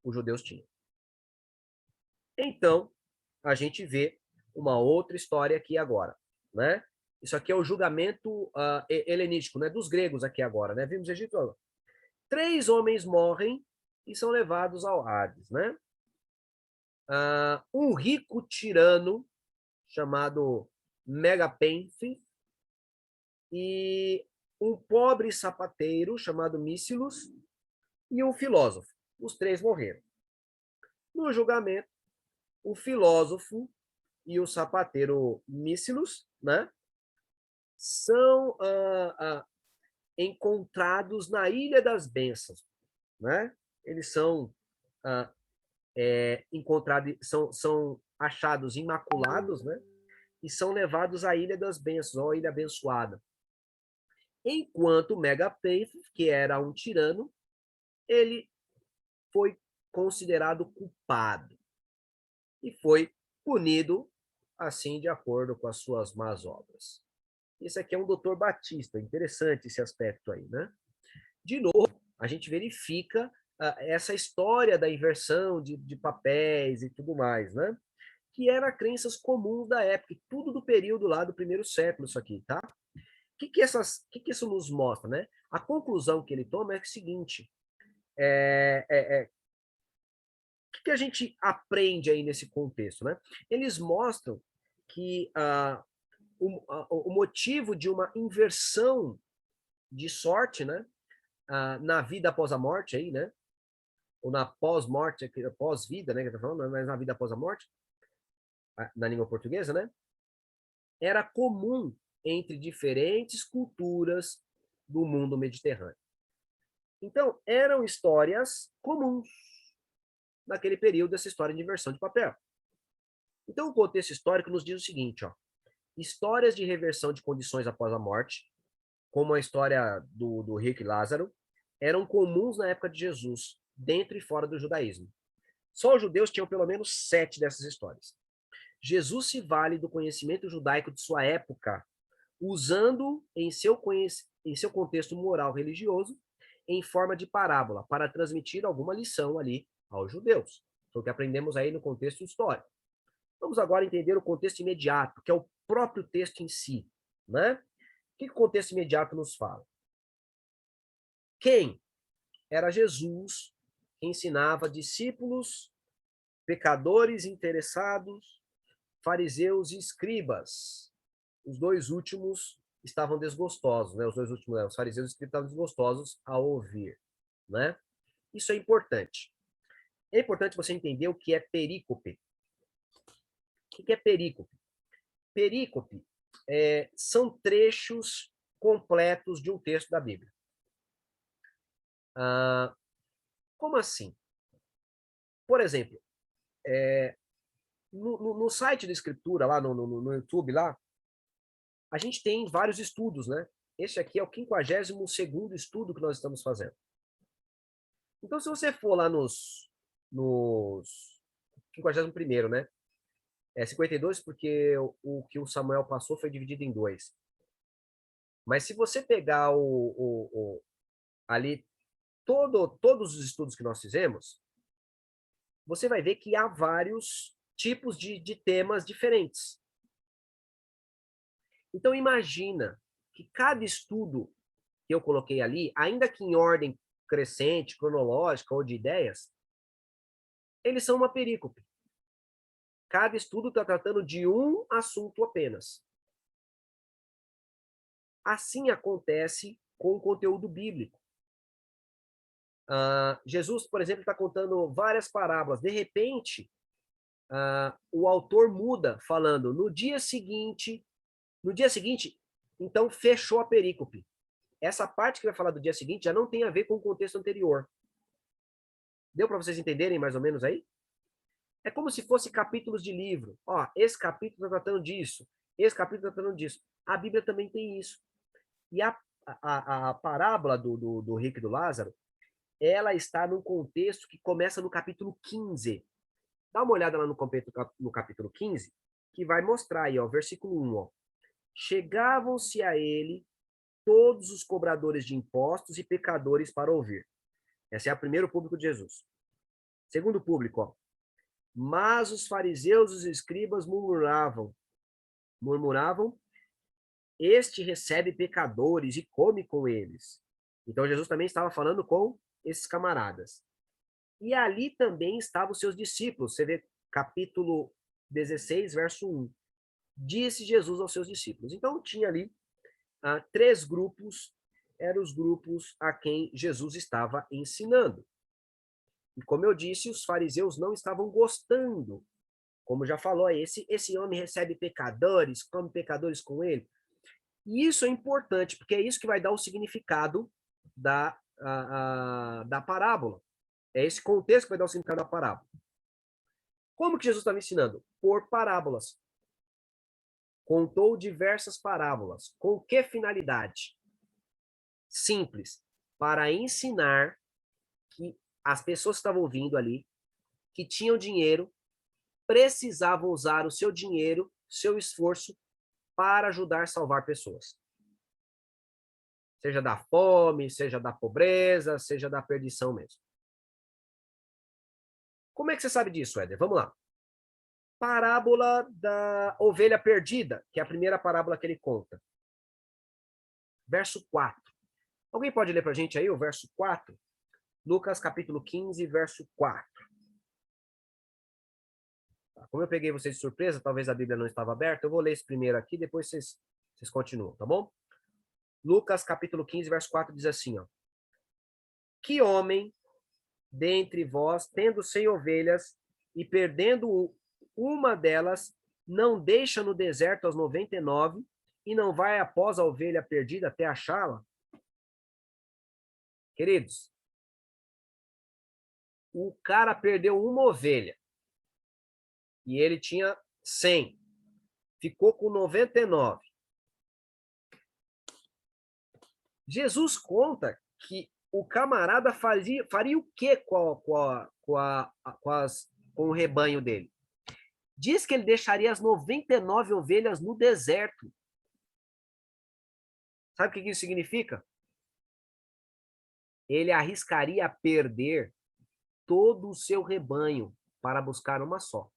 os judeus tinham. Então, a gente vê uma outra história aqui agora, né? Isso aqui é o julgamento helenístico, né? Dos gregos aqui agora, né? Vimos Egito. 3 homens morrem e são levados ao Hades, né? Um rico tirano chamado Megapenfe e um pobre sapateiro chamado Mícilos e um filósofo. Os 3 morreram. No julgamento, o filósofo e o sapateiro Mícilos, né, são encontrados na Ilha das Bênçãos, né? Eles são encontrados, são achados imaculados, né? E são levados à Ilha das Bênçãos, ou Ilha Abençoada. Enquanto Megapenfe, que era um tirano, ele foi considerado culpado e foi punido assim de acordo com as suas más obras. Esse aqui é um doutor Batista, interessante esse aspecto aí, né? De novo, a gente verifica essa história da inversão de papéis e tudo mais, né? Que eram crenças comuns da época, tudo do período lá do primeiro século, isso aqui, tá? Que isso nos mostra, né? A conclusão que ele toma é o seguinte: o que a gente aprende aí nesse contexto, né? Eles mostram que o motivo de uma inversão de sorte, né? Na vida após a morte aí, né? Ou na pós-morte, pós-vida, né? Que eu tô falando, mas na vida após a morte, na língua portuguesa, né? Era comum entre diferentes culturas do mundo mediterrâneo. Então, eram histórias comuns naquele período, essa história de inversão de papel. Então, o contexto histórico nos diz o seguinte, ó, histórias de reversão de condições após a morte, como a história do rico e Lázaro, eram comuns na época de Jesus, dentro e fora do judaísmo. Só os judeus tinham pelo menos 7 dessas histórias. Jesus se vale do conhecimento judaico de sua época, usando em seu contexto moral religioso, em forma de parábola, para transmitir alguma lição ali aos judeus. Foi o que aprendemos aí no contexto histórico. Vamos agora entender o contexto imediato, que é o próprio texto em si, né? O que o contexto imediato nos fala? Quem era Jesus que ensinava discípulos, pecadores interessados, fariseus e escribas. Os dois últimos estavam desgostosos, né? Os dois últimos, os fariseus e os escribas estavam desgostosos ao ouvir, né? Isso é importante. É importante você entender o que é perícope. O que é perícope? Perícope são trechos completos de um texto da Bíblia. Como assim? Por exemplo, no site da Escritura, lá no YouTube, lá, a gente tem vários estudos, né? Esse aqui é o 52º estudo que nós estamos fazendo. Então, se você for lá nos 51º, né? 52 porque o que o Samuel passou foi dividido em 2. Mas se você pegar ali todos os estudos que nós fizemos, você vai ver que há vários tipos de temas diferentes. Então, imagina que cada estudo que eu coloquei ali, ainda que em ordem crescente, cronológica ou de ideias, eles são uma perícope. Cada estudo está tratando de um assunto apenas. Assim acontece com o conteúdo bíblico. Jesus, por exemplo, está contando várias parábolas. De repente, o autor muda, falando no dia seguinte, então fechou a perícope. Essa parte que vai falar do dia seguinte já não tem a ver com o contexto anterior. Deu para vocês entenderem mais ou menos aí? É como se fosse capítulos de livro. Ó, esse capítulo está tratando disso, esse capítulo está tratando disso. A Bíblia também tem isso. E a parábola do rico e do Lázaro, ela está num contexto que começa no capítulo 15. Dá uma olhada lá no capítulo 15, que vai mostrar aí, ó, versículo 1. Ó. Chegavam-se a ele todos os cobradores de impostos e pecadores para ouvir. Esse é o primeiro público de Jesus. Segundo público, ó. Mas os fariseus e os escribas murmuravam, este recebe pecadores e come com eles. Então Jesus também estava falando com esses camaradas. E ali também estavam os seus discípulos. Você vê capítulo 16, verso 1. Disse Jesus aos seus discípulos. Então tinha ali 3 grupos, eram os grupos a quem Jesus estava ensinando. E como eu disse, os fariseus não estavam gostando. Como já falou, esse homem recebe pecadores, come pecadores com ele. E isso é importante, porque é isso que vai dar o significado da parábola. É esse contexto que vai dar o significado da parábola. Como que Jesus estava ensinando? Por parábolas. Contou diversas parábolas. Com que finalidade? Simples. Para ensinar que as pessoas que estavam ouvindo ali, que tinham dinheiro, precisavam usar o seu dinheiro, seu esforço, para ajudar a salvar pessoas. Seja da fome, seja da pobreza, seja da perdição mesmo. Como é que você sabe disso, Éder? Vamos lá. Parábola da ovelha perdida, que é a primeira parábola que ele conta. Verso 4. Alguém pode ler para a gente aí o verso 4? Lucas capítulo 15, verso 4. Como eu peguei vocês de surpresa, talvez a Bíblia não estava aberta, eu vou ler esse primeiro aqui, depois vocês continuam, tá bom? Lucas capítulo 15, verso 4 diz assim, ó. Que homem dentre vós, tendo 100 ovelhas e perdendo uma delas, não deixa no deserto as 99 e não vai após a ovelha perdida até achá-la? Queridos, o cara perdeu uma ovelha e ele tinha 100, ficou com 99. Jesus conta que o camarada faria o quê com o rebanho dele? Diz que ele deixaria as 99 ovelhas no deserto. Sabe o que isso significa? Ele arriscaria perder todo o seu rebanho para buscar uma só.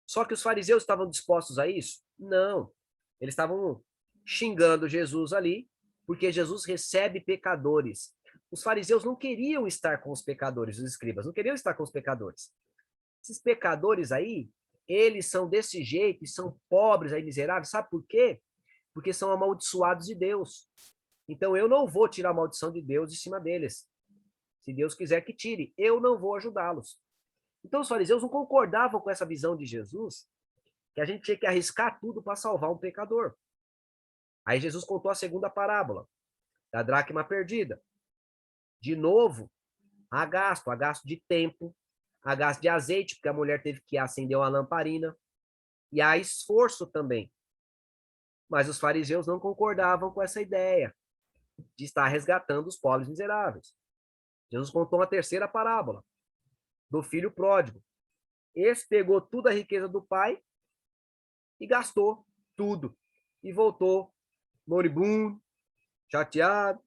Só que os fariseus estavam dispostos a isso? Não. Eles estavam xingando Jesus ali, porque Jesus recebe pecadores. Os fariseus não queriam estar com os pecadores, os escribas, não queriam estar com os pecadores. Esses pecadores aí, eles são desse jeito, e são pobres aí, miseráveis, sabe por quê? Porque são amaldiçoados de Deus. Então eu não vou tirar a maldição de Deus de cima deles. Se Deus quiser que tire, eu não vou ajudá-los. Então os fariseus não concordavam com essa visão de Jesus, que a gente tinha que arriscar tudo para salvar um pecador. Aí Jesus contou a segunda parábola, da dracma perdida. De novo, há gasto de tempo, há gasto de azeite, porque a mulher teve que acender uma lamparina, e há esforço também. Mas os fariseus não concordavam com essa ideia de estar resgatando os pobres miseráveis. Jesus contou uma terceira parábola, do filho pródigo. Esse pegou toda a riqueza do pai e gastou tudo. E voltou moribundo, chateado.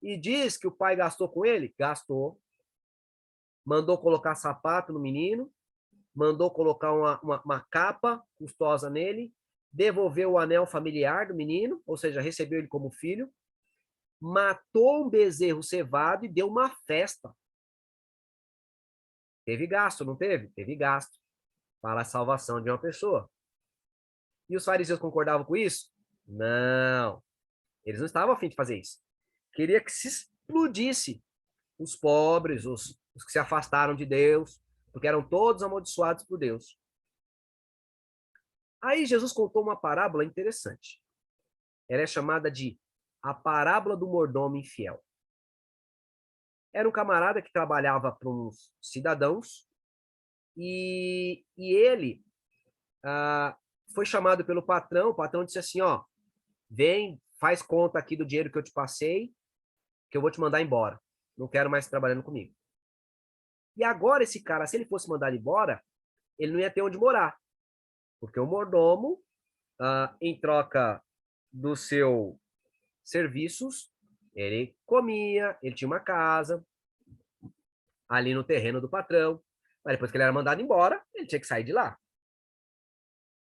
E diz que o pai gastou com ele? Gastou. Mandou colocar sapato no menino, mandou colocar uma capa custosa nele, devolveu o anel familiar do menino, ou seja, recebeu ele como filho, matou um bezerro cevado e deu uma festa. Teve gasto, não teve? Teve gasto para a salvação de uma pessoa. E os fariseus concordavam com isso? Não. Eles não estavam a fim de fazer isso. Queria que se explodisse os pobres, os que se afastaram de Deus, porque eram todos amaldiçoados por Deus. Aí Jesus contou uma parábola interessante. Ela é chamada de a parábola do mordomo infiel. Era um camarada que trabalhava para uns cidadãos e ele foi chamado pelo patrão. O patrão disse assim, ó, vem, faz conta aqui do dinheiro que eu te passei, que eu vou te mandar embora. Não quero mais trabalhando comigo. E agora esse cara, se ele fosse mandado embora, ele não ia ter onde morar. Porque o mordomo, em troca dos seus serviços, ele comia, ele tinha uma casa ali no terreno do patrão. Mas depois que ele era mandado embora, ele tinha que sair de lá.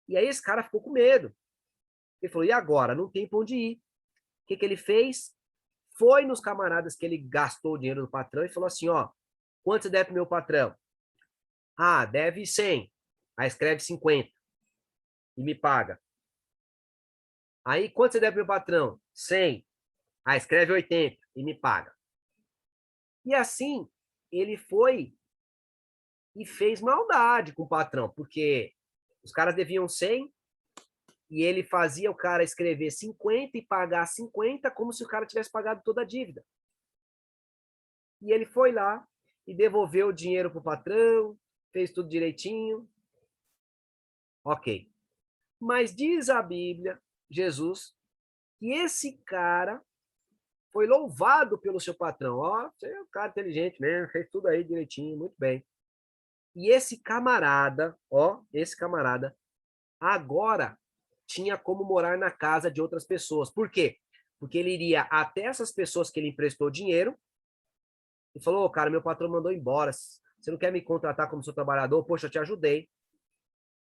E aí esse cara ficou com medo. Ele falou, e agora? Não tem para onde ir. O que ele fez? Foi nos camaradas que ele gastou o dinheiro do patrão e falou assim, ó, quanto você deve pro meu patrão? Ah, deve 100. Aí escreve 50 e me paga. Aí, quanto você deve pro meu patrão? 100. Ah, escreve 80 e me paga. E assim, ele foi e fez maldade com o patrão, porque os caras deviam 100 e ele fazia o cara escrever 50 e pagar 50 como se o cara tivesse pagado toda a dívida. E ele foi lá e devolveu o dinheiro pro patrão, fez tudo direitinho. Ok. Mas diz a Bíblia, Jesus, que esse cara foi louvado pelo seu patrão. Ó, você é um cara inteligente mesmo, fez tudo aí direitinho, muito bem. E esse camarada, ó, esse camarada, agora tinha como morar na casa de outras pessoas. Por quê? Porque ele iria até essas pessoas que ele emprestou dinheiro e falou: "Ô, cara, meu patrão mandou embora. Você não quer me contratar como seu trabalhador? Poxa, eu te ajudei.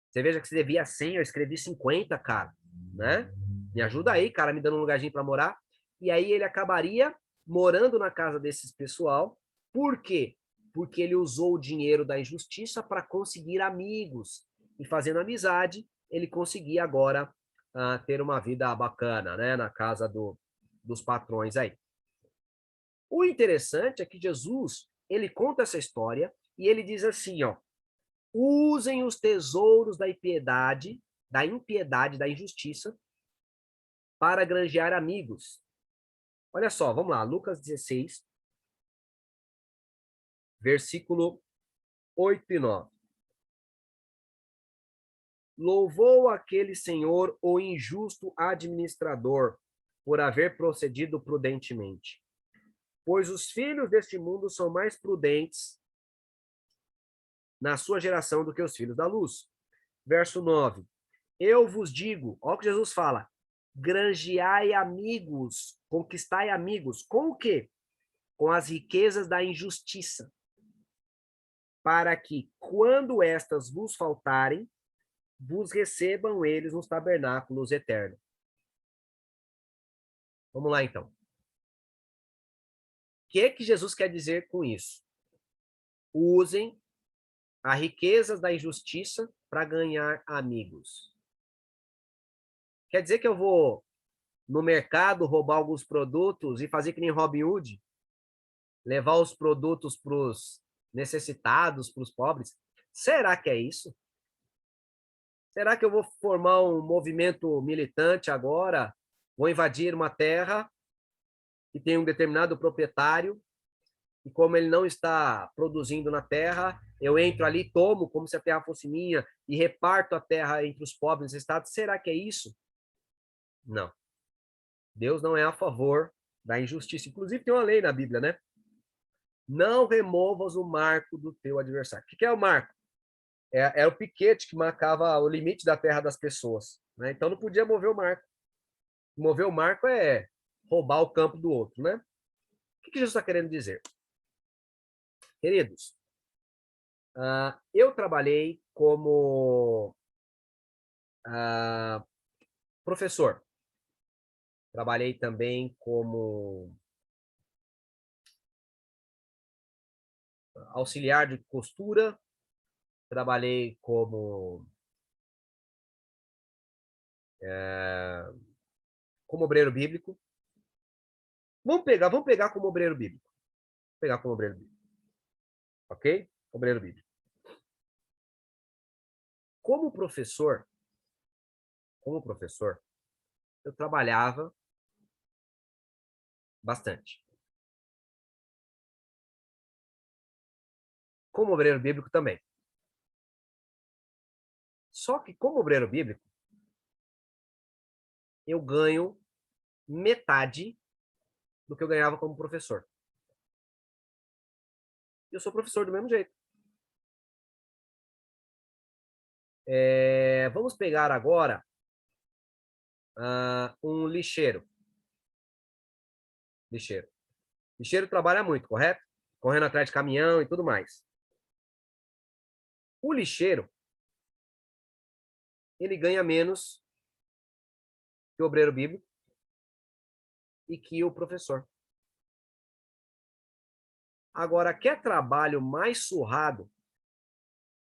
Você veja que você devia 100, eu escrevi 50, cara, né? Me ajuda aí, cara, me dando um lugarzinho para morar." E aí ele acabaria morando na casa desses pessoal. Por quê? Porque ele usou o dinheiro da injustiça para conseguir amigos. E fazendo amizade, ele conseguia agora ter uma vida bacana, né? Na casa dos patrões aí. O interessante é que Jesus, ele conta essa história e ele diz assim, ó: usem os tesouros da impiedade, da injustiça, para granjear amigos. Olha só, vamos lá, Lucas 16, versículo 8 e 9. Louvou aquele senhor o injusto administrador por haver procedido prudentemente, pois os filhos deste mundo são mais prudentes na sua geração do que os filhos da luz. Verso 9. Eu vos digo, olha o que Jesus fala: granjeai amigos, conquistai amigos. Com o quê? Com as riquezas da injustiça, para que, quando estas vos faltarem, vos recebam eles nos tabernáculos eternos. Vamos lá, então. O que Jesus quer dizer com isso? Usem as riquezas da injustiça para ganhar amigos. Quer dizer que eu vou no mercado roubar alguns produtos e fazer que nem Robin Hood? Levar os produtos para os necessitados, para os pobres? Será que é isso? Será que eu vou formar um movimento militante agora? Vou invadir uma terra que tem um determinado proprietário e como ele não está produzindo na terra, eu entro ali, tomo como se a terra fosse minha e reparto a terra entre os pobres necessitados? Será que é isso? Não. Deus não é a favor da injustiça. Inclusive tem uma lei na Bíblia, né? Não removas o marco do teu adversário. O que é o marco? É o piquete que marcava o limite da terra das pessoas, né? Então não podia mover o marco. Mover o marco é roubar o campo do outro, né? O que Jesus está querendo dizer? Queridos, eu trabalhei como professor. Trabalhei também como auxiliar de costura. Trabalhei como obreiro bíblico. Vamos pegar como obreiro bíblico. Vou pegar como obreiro bíblico. Ok? Obreiro bíblico. Como professor, eu trabalhava bastante. Como obreiro bíblico também. Só que como obreiro bíblico, eu ganho metade do que eu ganhava como professor. Eu sou professor do mesmo jeito. Vamos pegar agora um lixeiro. Lixeiro. Lixeiro trabalha muito, correto? Correndo atrás de caminhão e tudo mais. O lixeiro, ele ganha menos que o obreiro bíblico e que o professor. Agora, quer trabalho mais surrado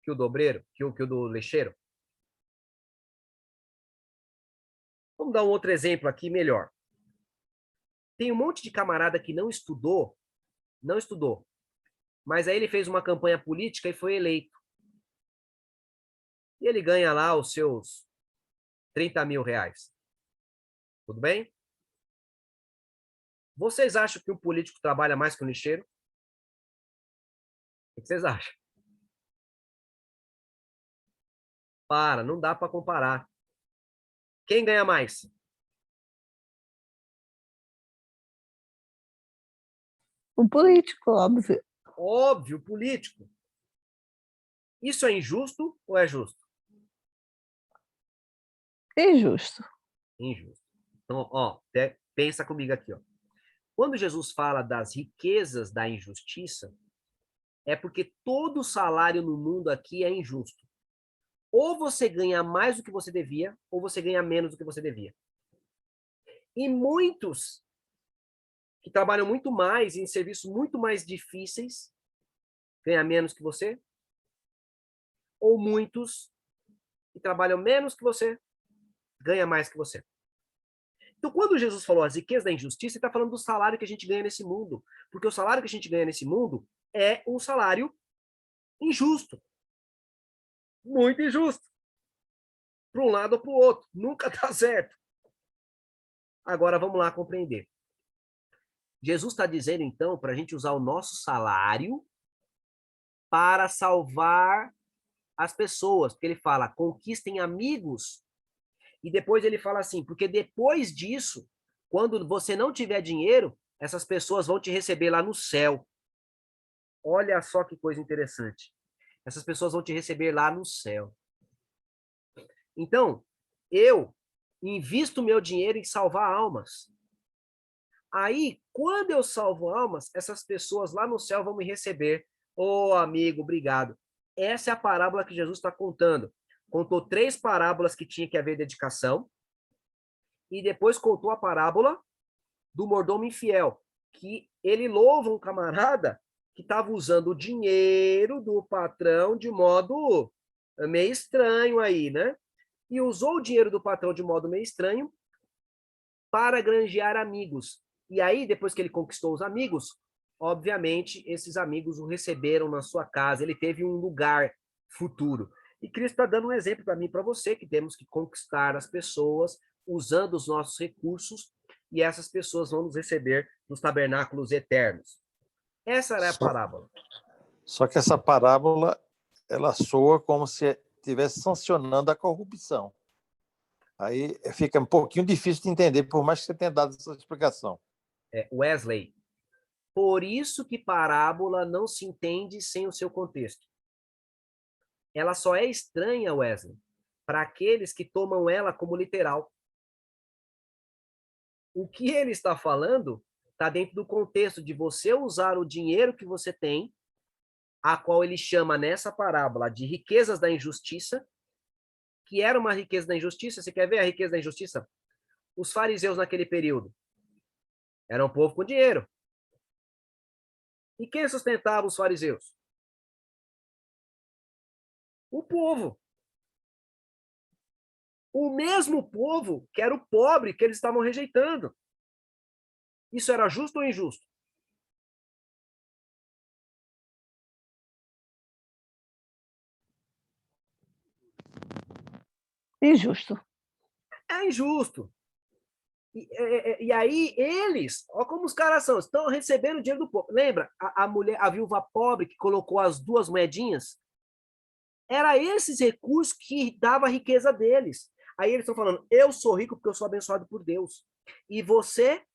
que o do obreiro, que o do lixeiro? Vamos dar um outro exemplo aqui melhor. Tem um monte de camarada que não estudou, mas aí ele fez uma campanha política e foi eleito. E ele ganha lá os seus 30 mil reais. Tudo bem? Vocês acham que o político trabalha mais que o lixeiro? O que vocês acham? Não dá para comparar. Quem ganha mais? O político, óbvio. Óbvio, o político. Isso é injusto ou é justo? Injusto. Injusto. Então, ó, pensa comigo aqui, ó. Quando Jesus fala das riquezas da injustiça, é porque todo salário no mundo aqui é injusto. Ou você ganha mais do que você devia, ou você ganha menos do que você devia. E muitos que trabalham muito mais em serviços muito mais difíceis ganham menos que você, ou muitos que trabalham menos que você ganham mais que você. Então, quando Jesus falou as riquezas da injustiça, ele está falando do salário que a gente ganha nesse mundo. Porque o salário que a gente ganha nesse mundo é um salário injusto. Muito injusto. Para um lado ou para o outro. Nunca está certo. Agora, vamos lá compreender. Jesus está dizendo, então, para a gente usar o nosso salário para salvar as pessoas. Porque ele fala, conquistem amigos. E depois ele fala assim, porque depois disso, quando você não tiver dinheiro, essas pessoas vão te receber lá no céu. Olha só que coisa interessante. Essas pessoas vão te receber lá no céu. Então, eu invisto meu dinheiro em salvar almas. Aí, quando eu salvo almas, essas pessoas lá no céu vão me receber. Ô, amigo, obrigado. Essa é a parábola que Jesus está contando. Contou 3 parábolas que tinha que haver dedicação. E depois contou a parábola do mordomo infiel, que ele louva um camarada que estava usando o dinheiro do patrão de modo meio estranho aí, né? E usou o dinheiro do patrão de modo meio estranho para granjear amigos. E aí, depois que ele conquistou os amigos, obviamente, esses amigos o receberam na sua casa, ele teve um lugar futuro. E Cristo está dando um exemplo para mim e para você, que temos que conquistar as pessoas usando os nossos recursos, e essas pessoas vão nos receber nos tabernáculos eternos. Essa era a parábola. Só que essa parábola, ela soa como se estivesse sancionando a corrupção. Aí fica um pouquinho difícil de entender, por mais que você tenha dado essa explicação. Wesley, por isso que parábola não se entende sem o seu contexto. Ela só é estranha, Wesley, para aqueles que tomam ela como literal. O que ele está falando está dentro do contexto de você usar o dinheiro que você tem, a qual ele chama nessa parábola de riquezas da injustiça, que era uma riqueza da injustiça. Você quer ver a riqueza da injustiça? Os fariseus naquele período eram um povo com dinheiro. E quem sustentava os fariseus? O povo. O mesmo povo que era o pobre que eles estavam rejeitando. Isso era justo ou injusto? Injusto. É injusto. E aí eles, olha como os caras são, estão recebendo o dinheiro do povo. Lembra a mulher, a viúva pobre que colocou as 2 moedinhas? Era esses recursos que dava a riqueza deles. Aí eles estão falando, eu sou rico porque eu sou abençoado por Deus. E você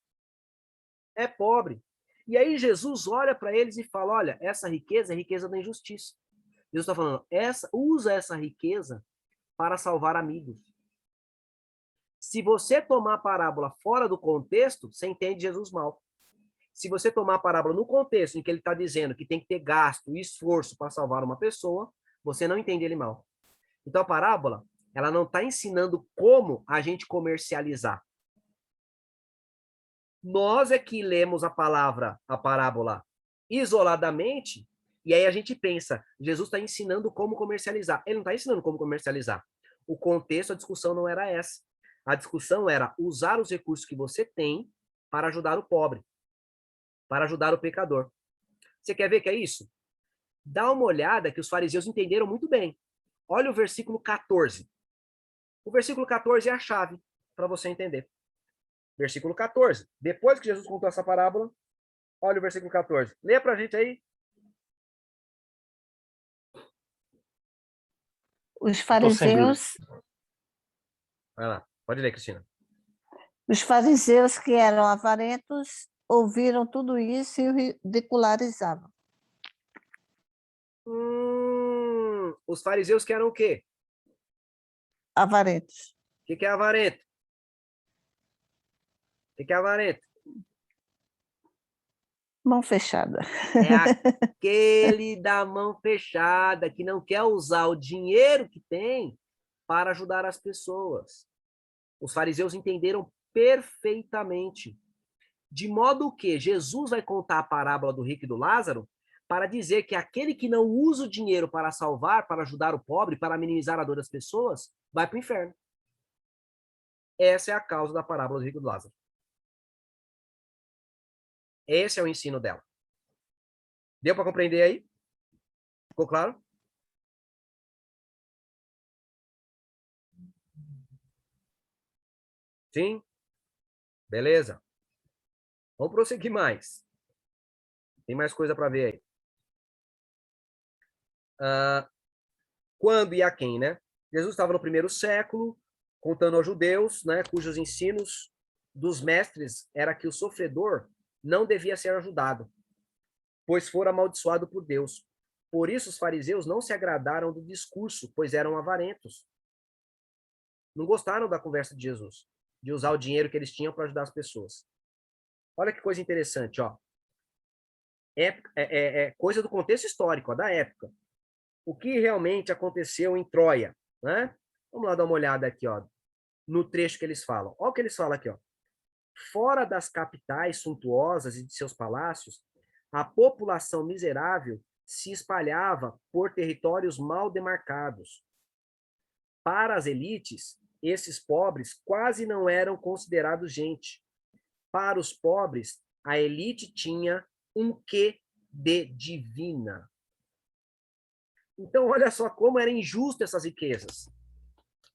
é pobre. E aí Jesus olha para eles e fala, olha, essa riqueza é riqueza da injustiça. Jesus está falando, usa essa riqueza para salvar amigos. Se você tomar a parábola fora do contexto, você entende Jesus mal. Se você tomar a parábola no contexto em que ele está dizendo que tem que ter gasto e esforço para salvar uma pessoa, você não entende ele mal. Então a parábola, ela não está ensinando como a gente comercializar. Nós é que lemos a parábola isoladamente, e aí a gente pensa, Jesus está ensinando como comercializar. Ele não está ensinando como comercializar. O contexto, a discussão não era essa. A discussão era usar os recursos que você tem para ajudar o pobre, para ajudar o pecador. Você quer ver que é isso? Dá uma olhada que os fariseus entenderam muito bem. Olha o versículo 14. O versículo 14 é a chave para você entender. Versículo 14. Depois que Jesus contou essa parábola, olha o versículo 14. Lê para a gente aí. Os fariseus, Vai lá, pode ler, Cristina. os fariseus que eram avarentos ouviram tudo isso e o ridicularizavam. Os fariseus que eram o quê? Avarentos. O que é avarento? O que é avarento? Mão fechada. É aquele da mão fechada, que não quer usar o dinheiro que tem para ajudar as pessoas. Os fariseus entenderam perfeitamente. De modo que Jesus vai contar a parábola do rico e do Lázaro para dizer que aquele que não usa o dinheiro para salvar, para ajudar o pobre, para minimizar a dor das pessoas, vai para o inferno. Essa é a causa da parábola do rico e do Lázaro. Esse é o ensino dela. Deu para compreender aí? Ficou claro? Sim? Beleza. Vamos prosseguir mais. Tem mais coisa para ver aí. Quando e a quem, né? Jesus estava no primeiro século, contando aos judeus, né, cujos ensinos dos mestres era que o sofredor não devia ser ajudado, pois fora amaldiçoado por Deus. Por isso os fariseus não se agradaram do discurso, pois eram avarentos. Não gostaram da conversa de Jesus, de usar o dinheiro que eles tinham para ajudar as pessoas. Olha que coisa interessante, ó. É coisa do contexto histórico, ó, da época. O que realmente aconteceu em Troia, né? Vamos lá dar uma olhada aqui, ó, no trecho que eles falam. Olha o que eles falam aqui, ó. Fora das capitais suntuosas e de seus palácios, a população miserável se espalhava por territórios mal demarcados. Para as elites, esses pobres quase não eram considerados gente. Para os pobres, a elite tinha um quê de divina. Então, olha só como era injusto essas riquezas.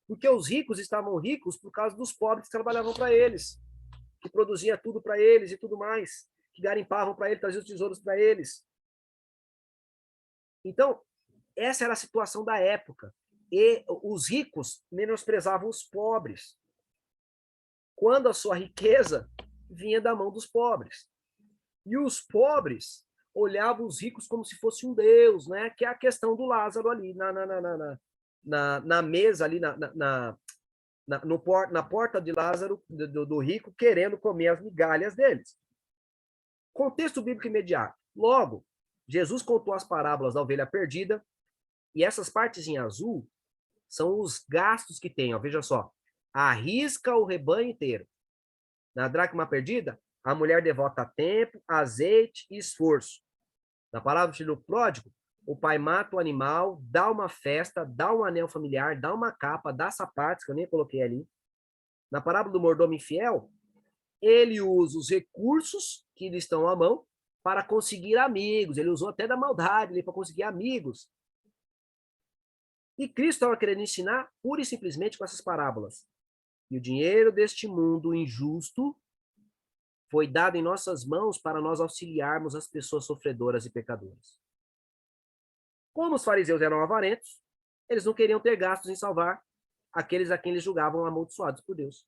Porque os ricos estavam ricos por causa dos pobres que trabalhavam para eles, que produzia tudo para eles e tudo mais, que garimpavam para eles, traziam os tesouros para eles. Então, essa era a situação da época. E os ricos menosprezavam os pobres, quando a sua riqueza vinha da mão dos pobres. E os pobres olhavam os ricos como se fosse um deus, né? Que é a questão do Lázaro ali na mesa, ali na porta de Lázaro, do rico, querendo comer as migalhas deles. Contexto bíblico imediato. Logo, Jesus contou as parábolas da ovelha perdida, e essas partes em azul são os gastos que tem. Ó, veja só, arrisca o rebanho inteiro. Na dracma perdida, a mulher devota tempo, azeite e esforço. Na palavra do filho pródigo, o pai mata o animal, dá uma festa, dá um anel familiar, dá uma capa, dá sapatos, que eu nem coloquei ali. Na parábola do mordomo infiel, ele usa os recursos que lhe estão à mão para conseguir amigos. Ele usou até da maldade para conseguir amigos. E Cristo estava querendo ensinar pura e simplesmente com essas parábolas. E o dinheiro deste mundo injusto foi dado em nossas mãos para nós auxiliarmos as pessoas sofredoras e pecadoras. Como os fariseus eram avarentos, eles não queriam ter gastos em salvar aqueles a quem eles julgavam amaldiçoados por Deus.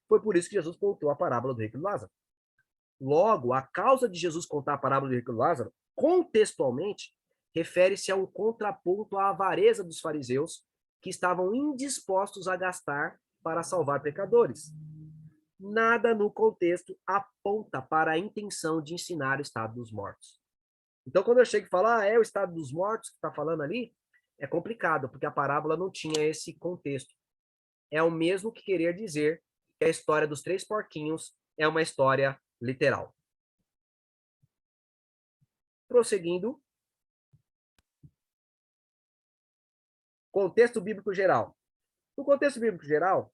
Foi por isso que Jesus contou a parábola do rico e do Lázaro. Logo, a causa de Jesus contar a parábola do rico e do Lázaro, contextualmente, refere-se a um contraponto à avareza dos fariseus, que estavam indispostos a gastar para salvar pecadores. Nada no contexto aponta para a intenção de ensinar o estado dos mortos. Então, quando eu chego e falo, é o estado dos mortos que está falando ali, é complicado, porque a parábola não tinha esse contexto. É o mesmo que querer dizer que a história dos 3 porquinhos é uma história literal. Prosseguindo. Contexto bíblico geral. No contexto bíblico geral,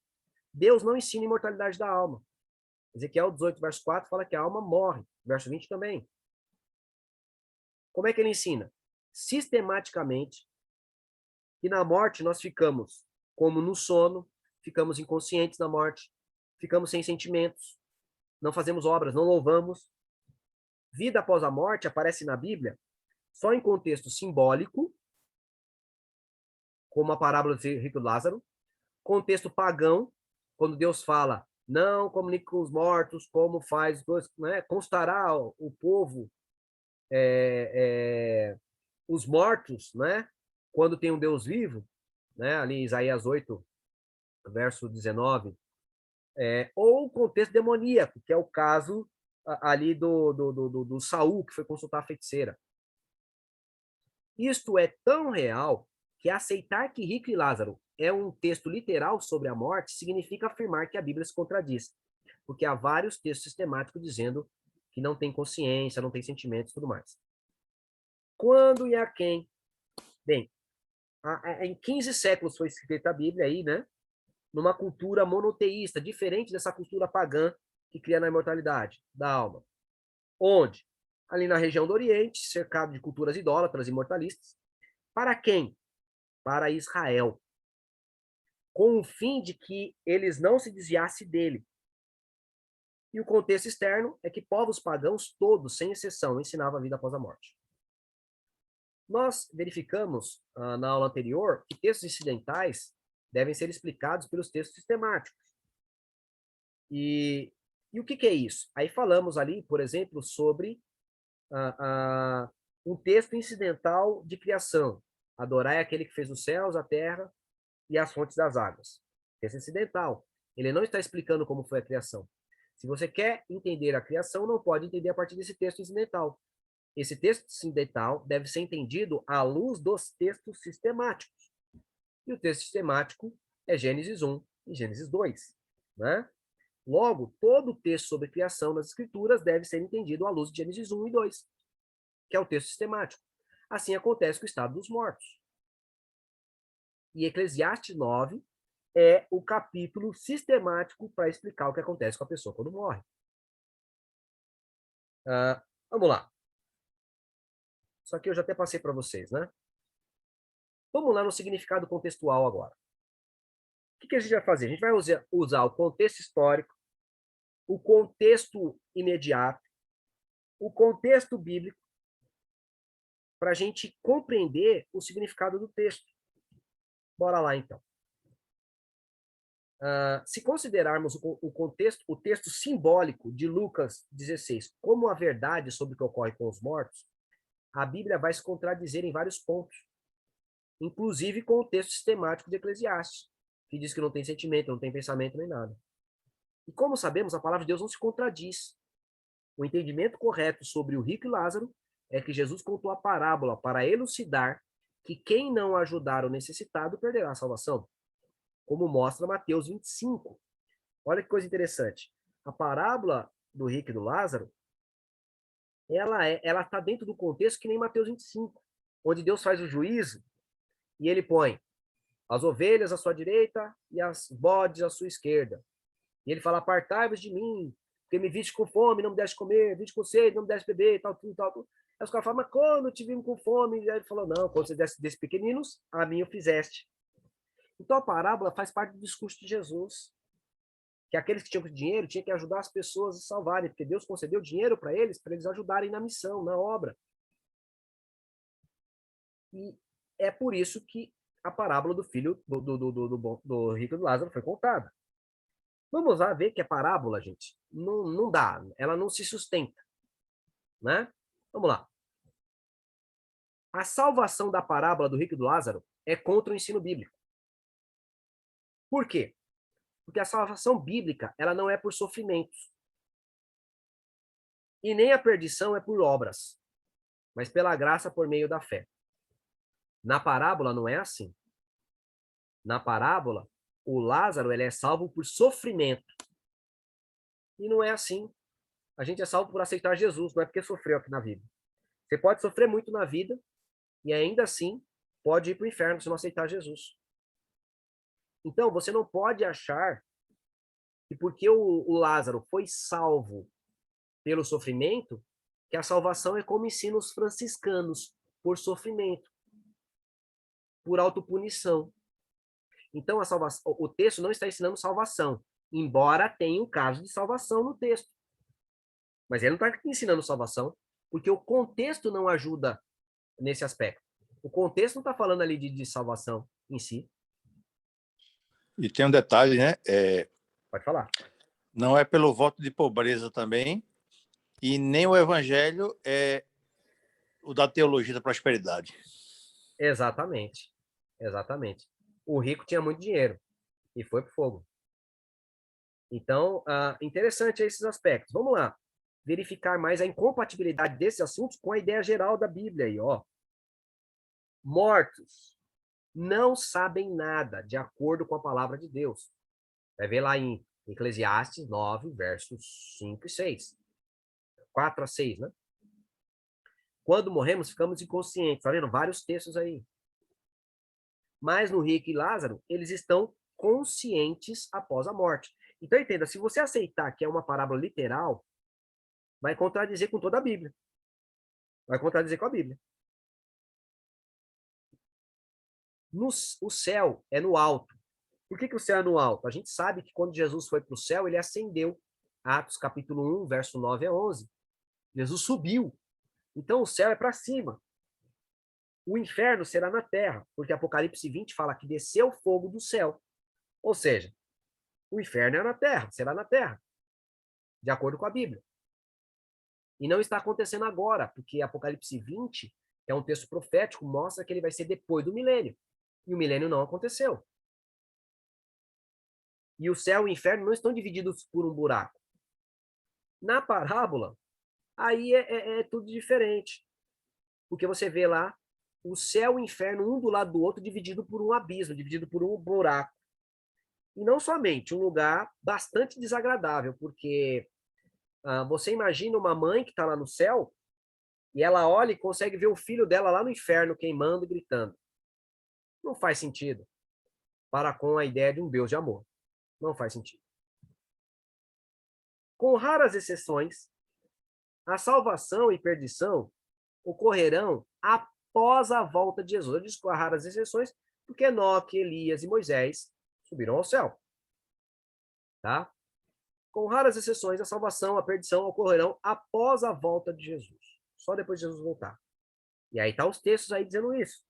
Deus não ensina a imortalidade da alma. Ezequiel 18, verso 4, fala que a alma morre. Verso 20 também. Como é que ele ensina? Sistematicamente, que na morte nós ficamos como no sono, ficamos inconscientes na morte, ficamos sem sentimentos, não fazemos obras, não louvamos. Vida após a morte aparece na Bíblia só em contexto simbólico, como a parábola de rico Lázaro, contexto pagão, quando Deus fala, não comunique com os mortos, como faz, né? Constará o povo os mortos, né? quando tem um Deus vivo, né, ali em Isaías 8, verso 19, ou o contexto demoníaco, que é o caso ali do Saul, que foi consultar a feiticeira. Isto é tão real que aceitar que Rico e Lázaro é um texto literal sobre a morte significa afirmar que a Bíblia se contradiz, porque há vários textos sistemáticos dizendo que não tem consciência, não tem sentimentos e tudo mais. Quando e a quem? Bem, em 15 séculos foi escrita a Bíblia aí, né? Numa cultura monoteísta, diferente dessa cultura pagã que cria na imortalidade da alma. Onde? Ali na região do Oriente, cercado de culturas idólatras e mortalistas. Para quem? Para Israel. Com o fim de que eles não se desviassem dele. E o contexto externo é que povos pagãos todos, sem exceção, ensinavam a vida após a morte. Nós verificamos na aula anterior que textos incidentais devem ser explicados pelos textos sistemáticos. E o que é isso? Aí falamos ali, por exemplo, sobre um texto incidental de criação. Adorar é aquele que fez os céus, a terra e as fontes das águas. Texto incidental. Ele não está explicando como foi a criação. Se você quer entender a criação, não pode entender a partir desse texto incidental. Esse texto incidental deve ser entendido à luz dos textos sistemáticos. E o texto sistemático é Gênesis 1 e Gênesis 2. Né? Logo, todo o texto sobre criação nas Escrituras deve ser entendido à luz de Gênesis 1 e 2, que é o texto sistemático. Assim acontece com o estado dos mortos. E Eclesiastes 9 é o capítulo sistemático para explicar o que acontece com a pessoa quando morre. Vamos lá. Isso aqui eu já até passei para vocês, né? Vamos lá no significado contextual agora. O que a gente vai fazer? A gente vai usar o contexto histórico, o contexto imediato, o contexto bíblico, para a gente compreender o significado do texto. Bora lá, então. Se considerarmos o contexto, o texto simbólico de Lucas 16 como a verdade sobre o que ocorre com os mortos, a Bíblia vai se contradizer em vários pontos, inclusive com o texto sistemático de Eclesiastes, que diz que não tem sentimento, não tem pensamento nem nada. E como sabemos, a palavra de Deus não se contradiz. O entendimento correto sobre o rico e Lázaro é que Jesus contou a parábola para elucidar que quem não ajudar o necessitado perderá a salvação, como mostra Mateus 25. Olha que coisa interessante. A parábola do rico e do Lázaro, ela está dentro do contexto que nem Mateus 25, onde Deus faz o juízo e ele põe as ovelhas à sua direita e as bodes à sua esquerda. E ele fala, apartai-vos de mim, porque me viste com fome, não me deste comer, viste com sede, não me deste beber, tal, tal, tal. Aí os caras falam, mas quando te vimos com fome? E aí ele falou, não, quando você desse desses pequeninos, a mim o fizeste. Então a parábola faz parte do discurso de Jesus, que aqueles que tinham dinheiro tinham que ajudar as pessoas a salvarem, porque Deus concedeu dinheiro para eles ajudarem na missão, na obra. E é por isso que a parábola do filho do rico e do Lázaro foi contada. Vamos lá ver que a parábola, gente, não dá, ela não se sustenta, né? Vamos lá. A salvação da parábola do rico e do Lázaro é contra o ensino bíblico. Por quê? Porque a salvação bíblica, ela não é por sofrimentos. E nem a perdição é por obras, mas pela graça por meio da fé. Na parábola não é assim. Na parábola, o Lázaro ele é salvo por sofrimento. E não é assim. A gente é salvo por aceitar Jesus, não é porque sofreu aqui na vida. Você pode sofrer muito na vida e ainda assim pode ir para o inferno se não aceitar Jesus. Então, você não pode achar que porque o Lázaro foi salvo pelo sofrimento, que a salvação é como ensinam os franciscanos, por sofrimento, por autopunição. Então, o texto não está ensinando salvação, embora tenha um caso de salvação no texto. Mas ele não está ensinando salvação, porque o contexto não ajuda nesse aspecto. O contexto não está falando ali de salvação em si. E tem um detalhe, né? Pode falar. Não é pelo voto de pobreza também, e nem o evangelho é o da teologia da prosperidade. Exatamente. Exatamente. O rico tinha muito dinheiro e foi pro fogo. Então, interessante esses aspectos. Vamos lá. Verificar mais a incompatibilidade desses assuntos com a ideia geral da Bíblia aí, ó. Mortos não sabem nada de acordo com a palavra de Deus. Vai ver lá em Eclesiastes 9, versos 5 e 6. 4 a 6, né? Quando morremos, ficamos inconscientes. Tá vendo? Vários textos aí. Mas no rico e Lázaro, eles estão conscientes após a morte. Então, entenda, se você aceitar que é uma parábola literal, vai contradizer com toda a Bíblia. Vai contradizer com a Bíblia. O céu é no alto. Por que o céu é no alto? A gente sabe que quando Jesus foi para o céu, ele ascendeu. Atos capítulo 1, verso 9 a 11. Jesus subiu. Então o céu é para cima. O inferno será na terra, porque Apocalipse 20 fala que desceu fogo do céu. Ou seja, o inferno é na terra, será na terra, de acordo com a Bíblia. E não está acontecendo agora, porque Apocalipse 20 é um texto profético, mostra que ele vai ser depois do milênio. E o milênio não aconteceu. E o céu e o inferno não estão divididos por um buraco. Na parábola, aí é tudo diferente. Porque você vê lá o céu e o inferno, um do lado do outro, dividido por um abismo, dividido por um buraco. E não somente, um lugar bastante desagradável, porque você imagina uma mãe que está lá no céu e ela olha e consegue ver o filho dela lá no inferno queimando e gritando. Não faz sentido para com a ideia de um Deus de amor. Não faz sentido. Com raras exceções, a salvação e perdição ocorrerão após a volta de Jesus. Eu disse com raras exceções, porque Enoque, Elias e Moisés subiram ao céu. Tá? Com raras exceções, a salvação e a perdição ocorrerão após a volta de Jesus. Só depois de Jesus voltar. E aí tá os textos aí dizendo isso.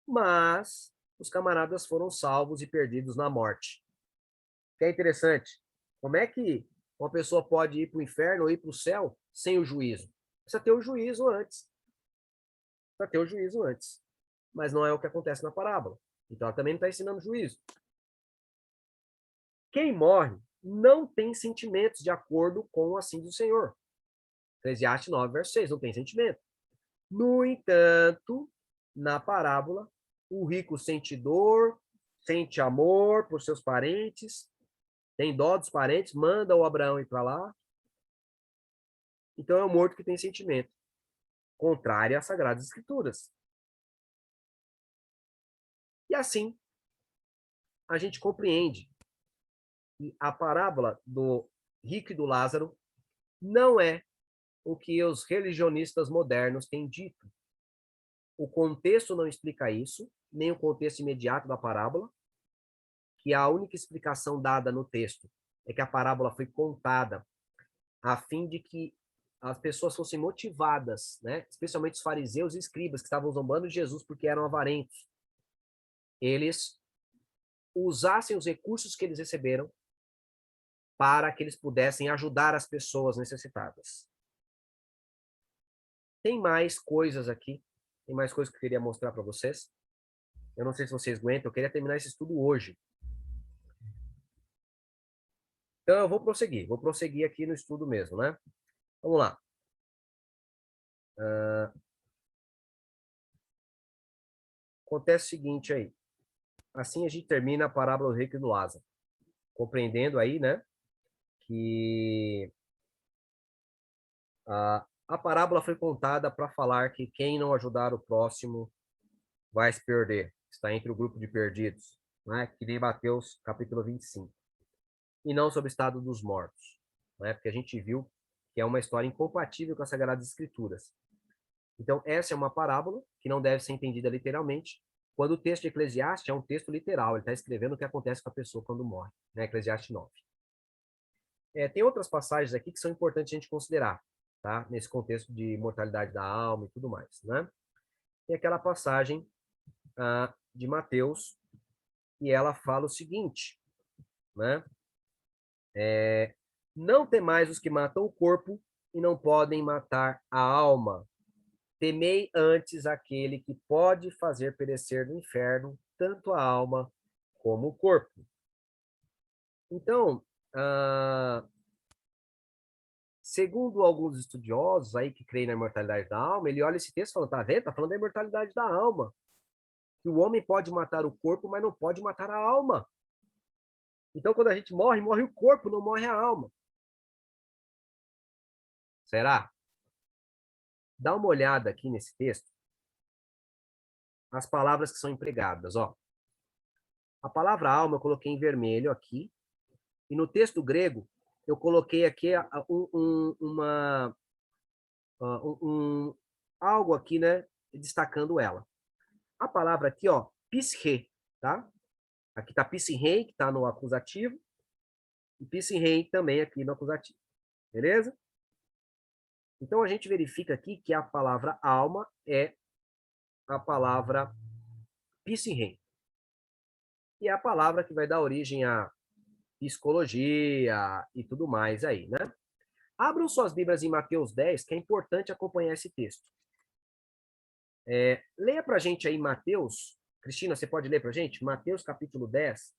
Mas os camaradas foram salvos e perdidos na morte. Que é interessante. Como é que uma pessoa pode ir para o inferno ou ir para o céu sem o juízo? Precisa ter o juízo antes. Precisa ter o juízo antes. Mas não é o que acontece na parábola. Então ela também não está ensinando juízo. Quem morre não tem sentimentos de acordo com o assim do Senhor. Eclesiastes 9, verso 6, não tem sentimento. No entanto, na parábola, o rico sente dor, sente amor por seus parentes, tem dó dos parentes, manda o Abraão ir para lá. Então é o morto que tem sentimento, contrário às Sagradas Escrituras. E assim, a gente compreende que a parábola do rico e do Lázaro não é o que os religionistas modernos têm dito. O contexto não explica isso, nem o contexto imediato da parábola, que a única explicação dada no texto é que a parábola foi contada a fim de que as pessoas fossem motivadas, né? Especialmente os fariseus e escribas que estavam zombando de Jesus porque eram avarentos. Eles usassem os recursos que eles receberam para que eles pudessem ajudar as pessoas necessitadas. Tem mais coisas aqui, tem mais coisas que eu queria mostrar para vocês. Eu não sei se vocês aguentam, eu queria terminar esse estudo hoje. Então eu vou prosseguir aqui no estudo mesmo, né? Vamos lá. Acontece o seguinte aí. Assim a gente termina a parábola do rico e do Lázaro. Compreendendo aí, né, que a parábola foi contada para falar que quem não ajudar o próximo vai se perder. Está entre o grupo de perdidos, né, que nem Mateus capítulo 25. E não sobre o estado dos mortos, né, porque a gente viu que é uma história incompatível com as Sagradas Escrituras. Então, essa é uma parábola que não deve ser entendida literalmente, quando o texto de Eclesiastes é um texto literal, ele está escrevendo o que acontece com a pessoa quando morre, né? Eclesiastes 9. Tem outras passagens aqui que são importantes a gente considerar, tá? Nesse contexto de mortalidade da alma e tudo mais, né? Tem aquela passagem de Mateus, e ela fala o seguinte, né? Não temais os que matam o corpo e não podem matar a alma. temei antes aquele que pode fazer perecer no inferno tanto a alma como o corpo. Então, segundo alguns estudiosos aí que creem na imortalidade da alma, ele olha esse texto e fala, tá vendo? Tá falando da imortalidade da alma. Que o homem pode matar o corpo, mas não pode matar a alma. Então, quando a gente morre, morre o corpo, não morre a alma. Será? Dá uma olhada aqui nesse texto. As palavras que são empregadas, ó. A palavra alma eu coloquei em vermelho aqui. E no texto grego, eu coloquei aqui algo aqui, né? Destacando ela. A palavra aqui, ó, psche, tá? Aqui tá psche, que tá no acusativo. E psche também aqui no acusativo. Beleza? Então, a gente verifica aqui que a palavra alma é a palavra psche. E é a palavra que vai dar origem à psicologia e tudo mais aí, né? Abram suas Bíblias em Mateus 10, que é importante acompanhar esse texto. Leia para a gente aí Mateus. Cristina, você pode ler para a gente? Mateus capítulo 10.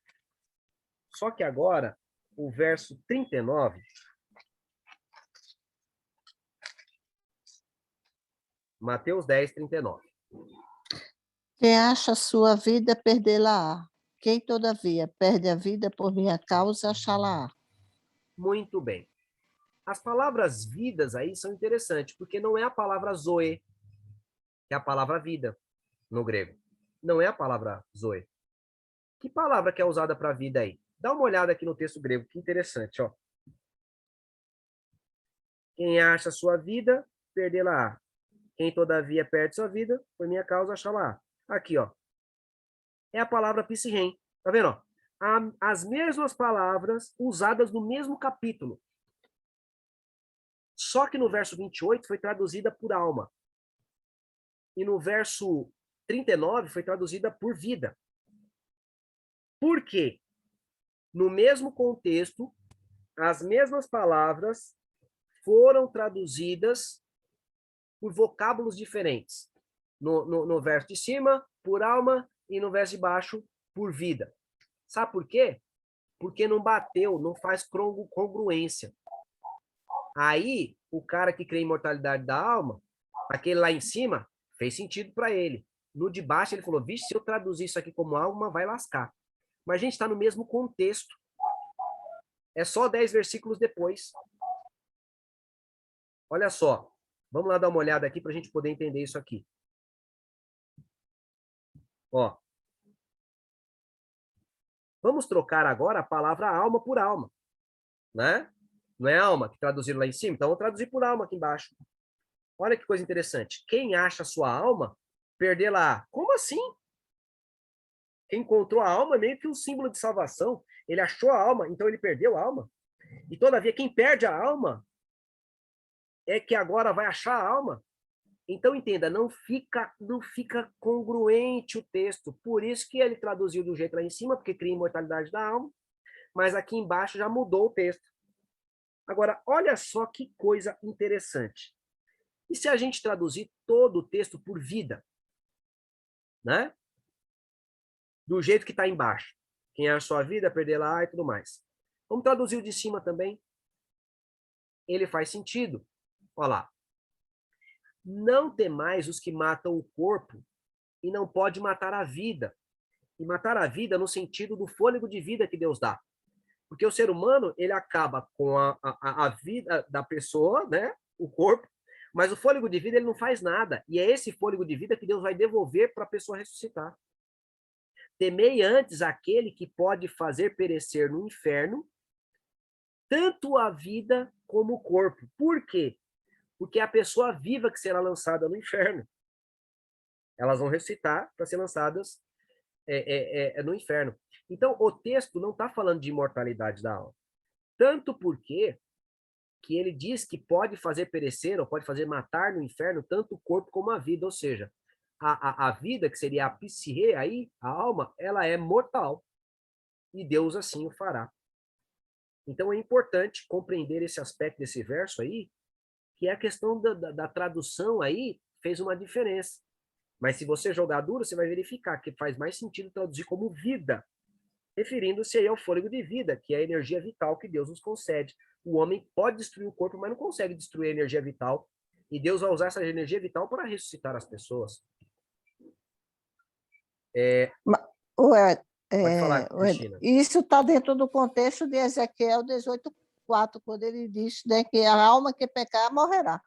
Só que agora, o verso 39. Mateus 10, 39. Quem acha a sua vida, perdê-la-á. Quem, todavia, perde a vida por minha causa, achá-la-á. Muito bem. As palavras vidas aí são interessantes, porque não é a palavra zoe, que é a palavra vida no grego. Não é a palavra zoe. Que palavra que é usada para vida aí? Dá uma olhada aqui no texto grego, que interessante, ó. Quem acha sua vida, perdê-la-á. Quem, todavia, perde sua vida, por minha causa, achá-la-á. Aqui, ó. É a palavra psirrem. Tá vendo, ó? As mesmas palavras usadas no mesmo capítulo. Só que no verso 28 foi traduzida por alma. E no verso 39 foi traduzida por vida. Por quê? No mesmo contexto, as mesmas palavras foram traduzidas por vocábulos diferentes. No verso de cima, por alma, e no verso de baixo, por vida. Sabe por quê? Porque não bateu, não faz congruência. Aí, o cara que crê em imortalidade da alma, aquele lá em cima, fez sentido para ele. No de baixo, ele falou, vixe, se eu traduzir isso aqui como alma, vai lascar. Mas a gente está no mesmo contexto. É só 10 versículos depois. Olha só. Vamos lá dar uma olhada aqui para a gente poder entender isso aqui. Ó. Vamos trocar agora a palavra alma por alma. Né? Não é alma que traduziram lá em cima? Então, vou traduzir por alma aqui embaixo. Olha que coisa interessante. Quem acha a sua alma, perdê-la. Como assim? Quem encontrou a alma é meio que um símbolo de salvação. Ele achou a alma, então ele perdeu a alma. E, todavia, quem perde a alma é que agora vai achar a alma. Então, entenda, não fica congruente o texto. Por isso que ele traduziu do jeito lá em cima, porque cria imortalidade da alma, mas aqui embaixo já mudou o texto. Agora, olha só que coisa interessante. E se a gente traduzir todo o texto por vida? Né? Do jeito que está embaixo. Quem é a sua vida, perdê-la e tudo mais. Vamos traduzir o de cima também. Ele faz sentido. Olha lá. Não temais os que matam o corpo e não pode matar a vida. E matar a vida no sentido do fôlego de vida que Deus dá. Porque o ser humano, ele acaba com a vida da pessoa, né? O corpo, mas o fôlego de vida ele não faz nada. E é esse fôlego de vida que Deus vai devolver para a pessoa ressuscitar. Temei antes aquele que pode fazer perecer no inferno tanto a vida como o corpo. Por quê? Porque é a pessoa viva que será lançada no inferno. Elas vão ressuscitar para ser lançadas no inferno. Então, o texto não está falando de imortalidade da alma. Tanto porque que ele diz que pode fazer perecer ou pode fazer matar no inferno tanto o corpo como a vida. Ou seja, a vida, que seria a psique aí, a alma, ela é mortal. E Deus assim o fará. Então, é importante compreender esse aspecto desse verso aí, que é a questão da tradução aí fez uma diferença. Mas se você jogar duro, você vai verificar que faz mais sentido traduzir como vida, referindo-se aí ao fôlego de vida, que é a energia vital que Deus nos concede. O homem pode destruir o corpo, mas não consegue destruir a energia vital. E Deus vai usar essa energia vital para ressuscitar as pessoas. Ué, Pode falar, Cristina. isso está dentro do contexto de Ezequiel 18:4, quando ele diz, né, que a alma que pecar morrerá.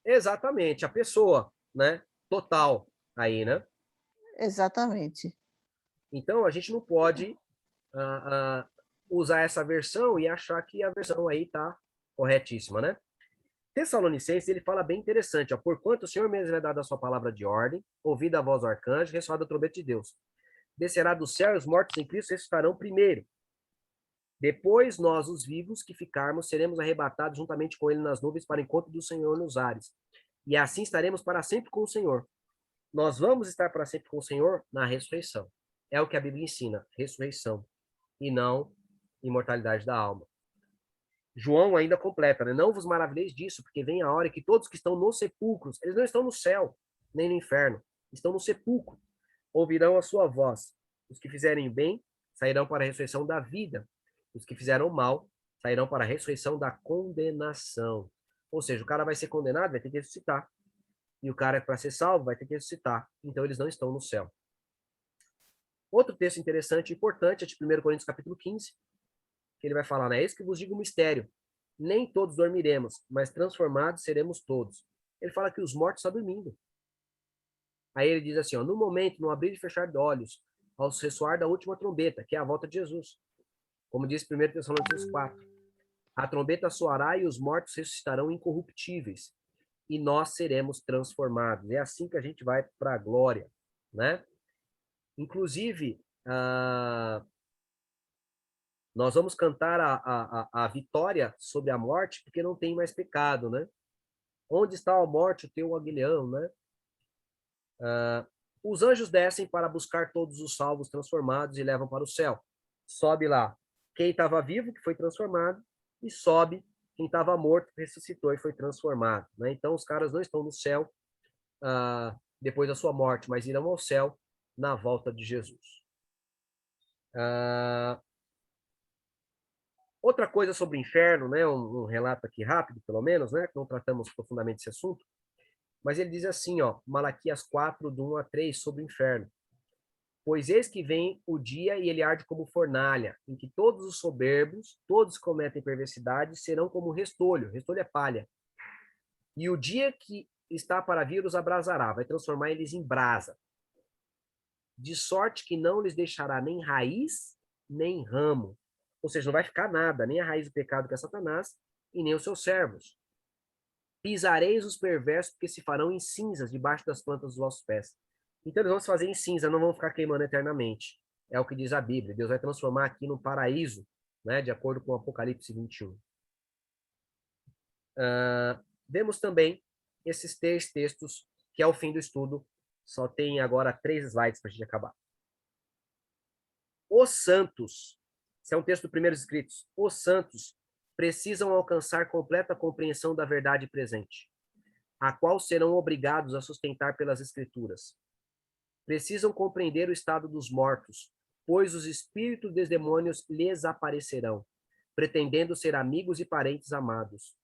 Exatamente, a pessoa, né? Total aí, né? Exatamente. Então, a gente não pode usar essa versão e achar que a versão aí está corretíssima, né? Tessalonicenses, ele fala bem interessante, ó, porquanto o Senhor mesmo é dado a sua palavra de ordem, ouvida a voz do arcanjo, ressoada a trombeta de Deus. Descerá do céu e os mortos em Cristo ressuscitarão primeiro. Depois nós, os vivos que ficarmos, seremos arrebatados juntamente com ele nas nuvens para o encontro do Senhor nos ares. E assim estaremos para sempre com o Senhor. Nós vamos estar para sempre com o Senhor na ressurreição. É o que a Bíblia ensina, ressurreição, e não imortalidade da alma. João ainda completa, né? Não vos maravilheis disso, porque vem a hora que todos que estão nos sepulcros, eles não estão no céu, nem no inferno, estão no sepulcro, ouvirão a sua voz. Os que fizerem bem sairão para a ressurreição da vida. Os que fizeram mal sairão para a ressurreição da condenação. Ou seja, o cara vai ser condenado, vai ter que ressuscitar. E o cara, para ser salvo, vai ter que ressuscitar. Então, eles não estão no céu. Outro texto interessante e importante é de 1 Coríntios capítulo 15, que ele vai falar, né? Eis que vos digo um mistério. Nem todos dormiremos, mas transformados seremos todos. Ele fala que os mortos estão dormindo. Aí ele diz assim, ó, no momento, no abrir e fechar de olhos, ao ressoar da última trombeta, que é a volta de Jesus. Como diz 1 Tessalonicenses 4. A trombeta soará e os mortos ressuscitarão incorruptíveis. E nós seremos transformados. É assim que a gente vai para a glória, né? Inclusive, nós vamos cantar a vitória sobre a morte, porque não tem mais pecado, né? Onde está a morte, o teu aguilhão, né? Os anjos descem para buscar todos os salvos transformados e levam para o céu. Sobe lá quem estava vivo, que foi transformado, e sobe quem estava morto, ressuscitou e foi transformado, né? Então, os caras não estão no céu depois da sua morte, mas irão ao céu na volta de Jesus. Outra coisa sobre o inferno, né? Um relato aqui rápido, pelo menos, né? Que não tratamos profundamente esse assunto. Mas ele diz assim, ó, Malaquias 4, do 1 a 3, sobre o inferno. Pois eis que vem o dia e ele arde como fornalha, em que todos os soberbos, todos que cometem perversidade, serão como restolho. Restolho é palha. E o dia que está para vir os abrasará, vai transformar eles em brasa. De sorte que não lhes deixará nem raiz, nem ramo. Ou seja, não vai ficar nada, nem a raiz do pecado, que é Satanás, e nem os seus servos. Pisareis os perversos, porque se farão em cinzas debaixo das plantas dos vossos pés. Então eles vão se fazer em cinza, não vão ficar queimando eternamente. É o que diz a Bíblia. Deus vai transformar aqui no paraíso, né, de acordo com Apocalipse 21. Vemos também esses 3 textos, que é o fim do estudo. Só tem agora 3 slides para a gente acabar. Os santos, esse é um texto dos primeiros escritos, os santos precisam alcançar completa compreensão da verdade presente, a qual serão obrigados a sustentar pelas escrituras. Precisam compreender o estado dos mortos, pois os espíritos dos demônios lhes aparecerão, pretendendo ser amigos e parentes amados,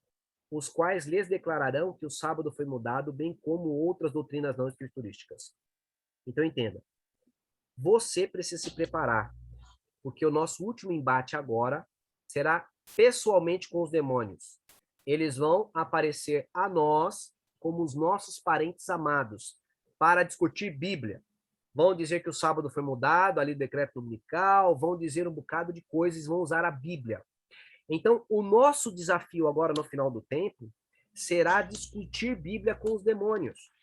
os quais lhes declararão que o sábado foi mudado, bem como outras doutrinas não escriturísticas. Então, entenda. Você precisa se preparar, porque o nosso último embate agora será pessoalmente com os demônios. Eles vão aparecer a nós como os nossos parentes amados para discutir Bíblia. Vão dizer que o sábado foi mudado, ali o decreto dominical, vão dizer um bocado de coisas, vão usar a Bíblia. Então, o nosso desafio agora no final do tempo será discutir Bíblia com os demônios.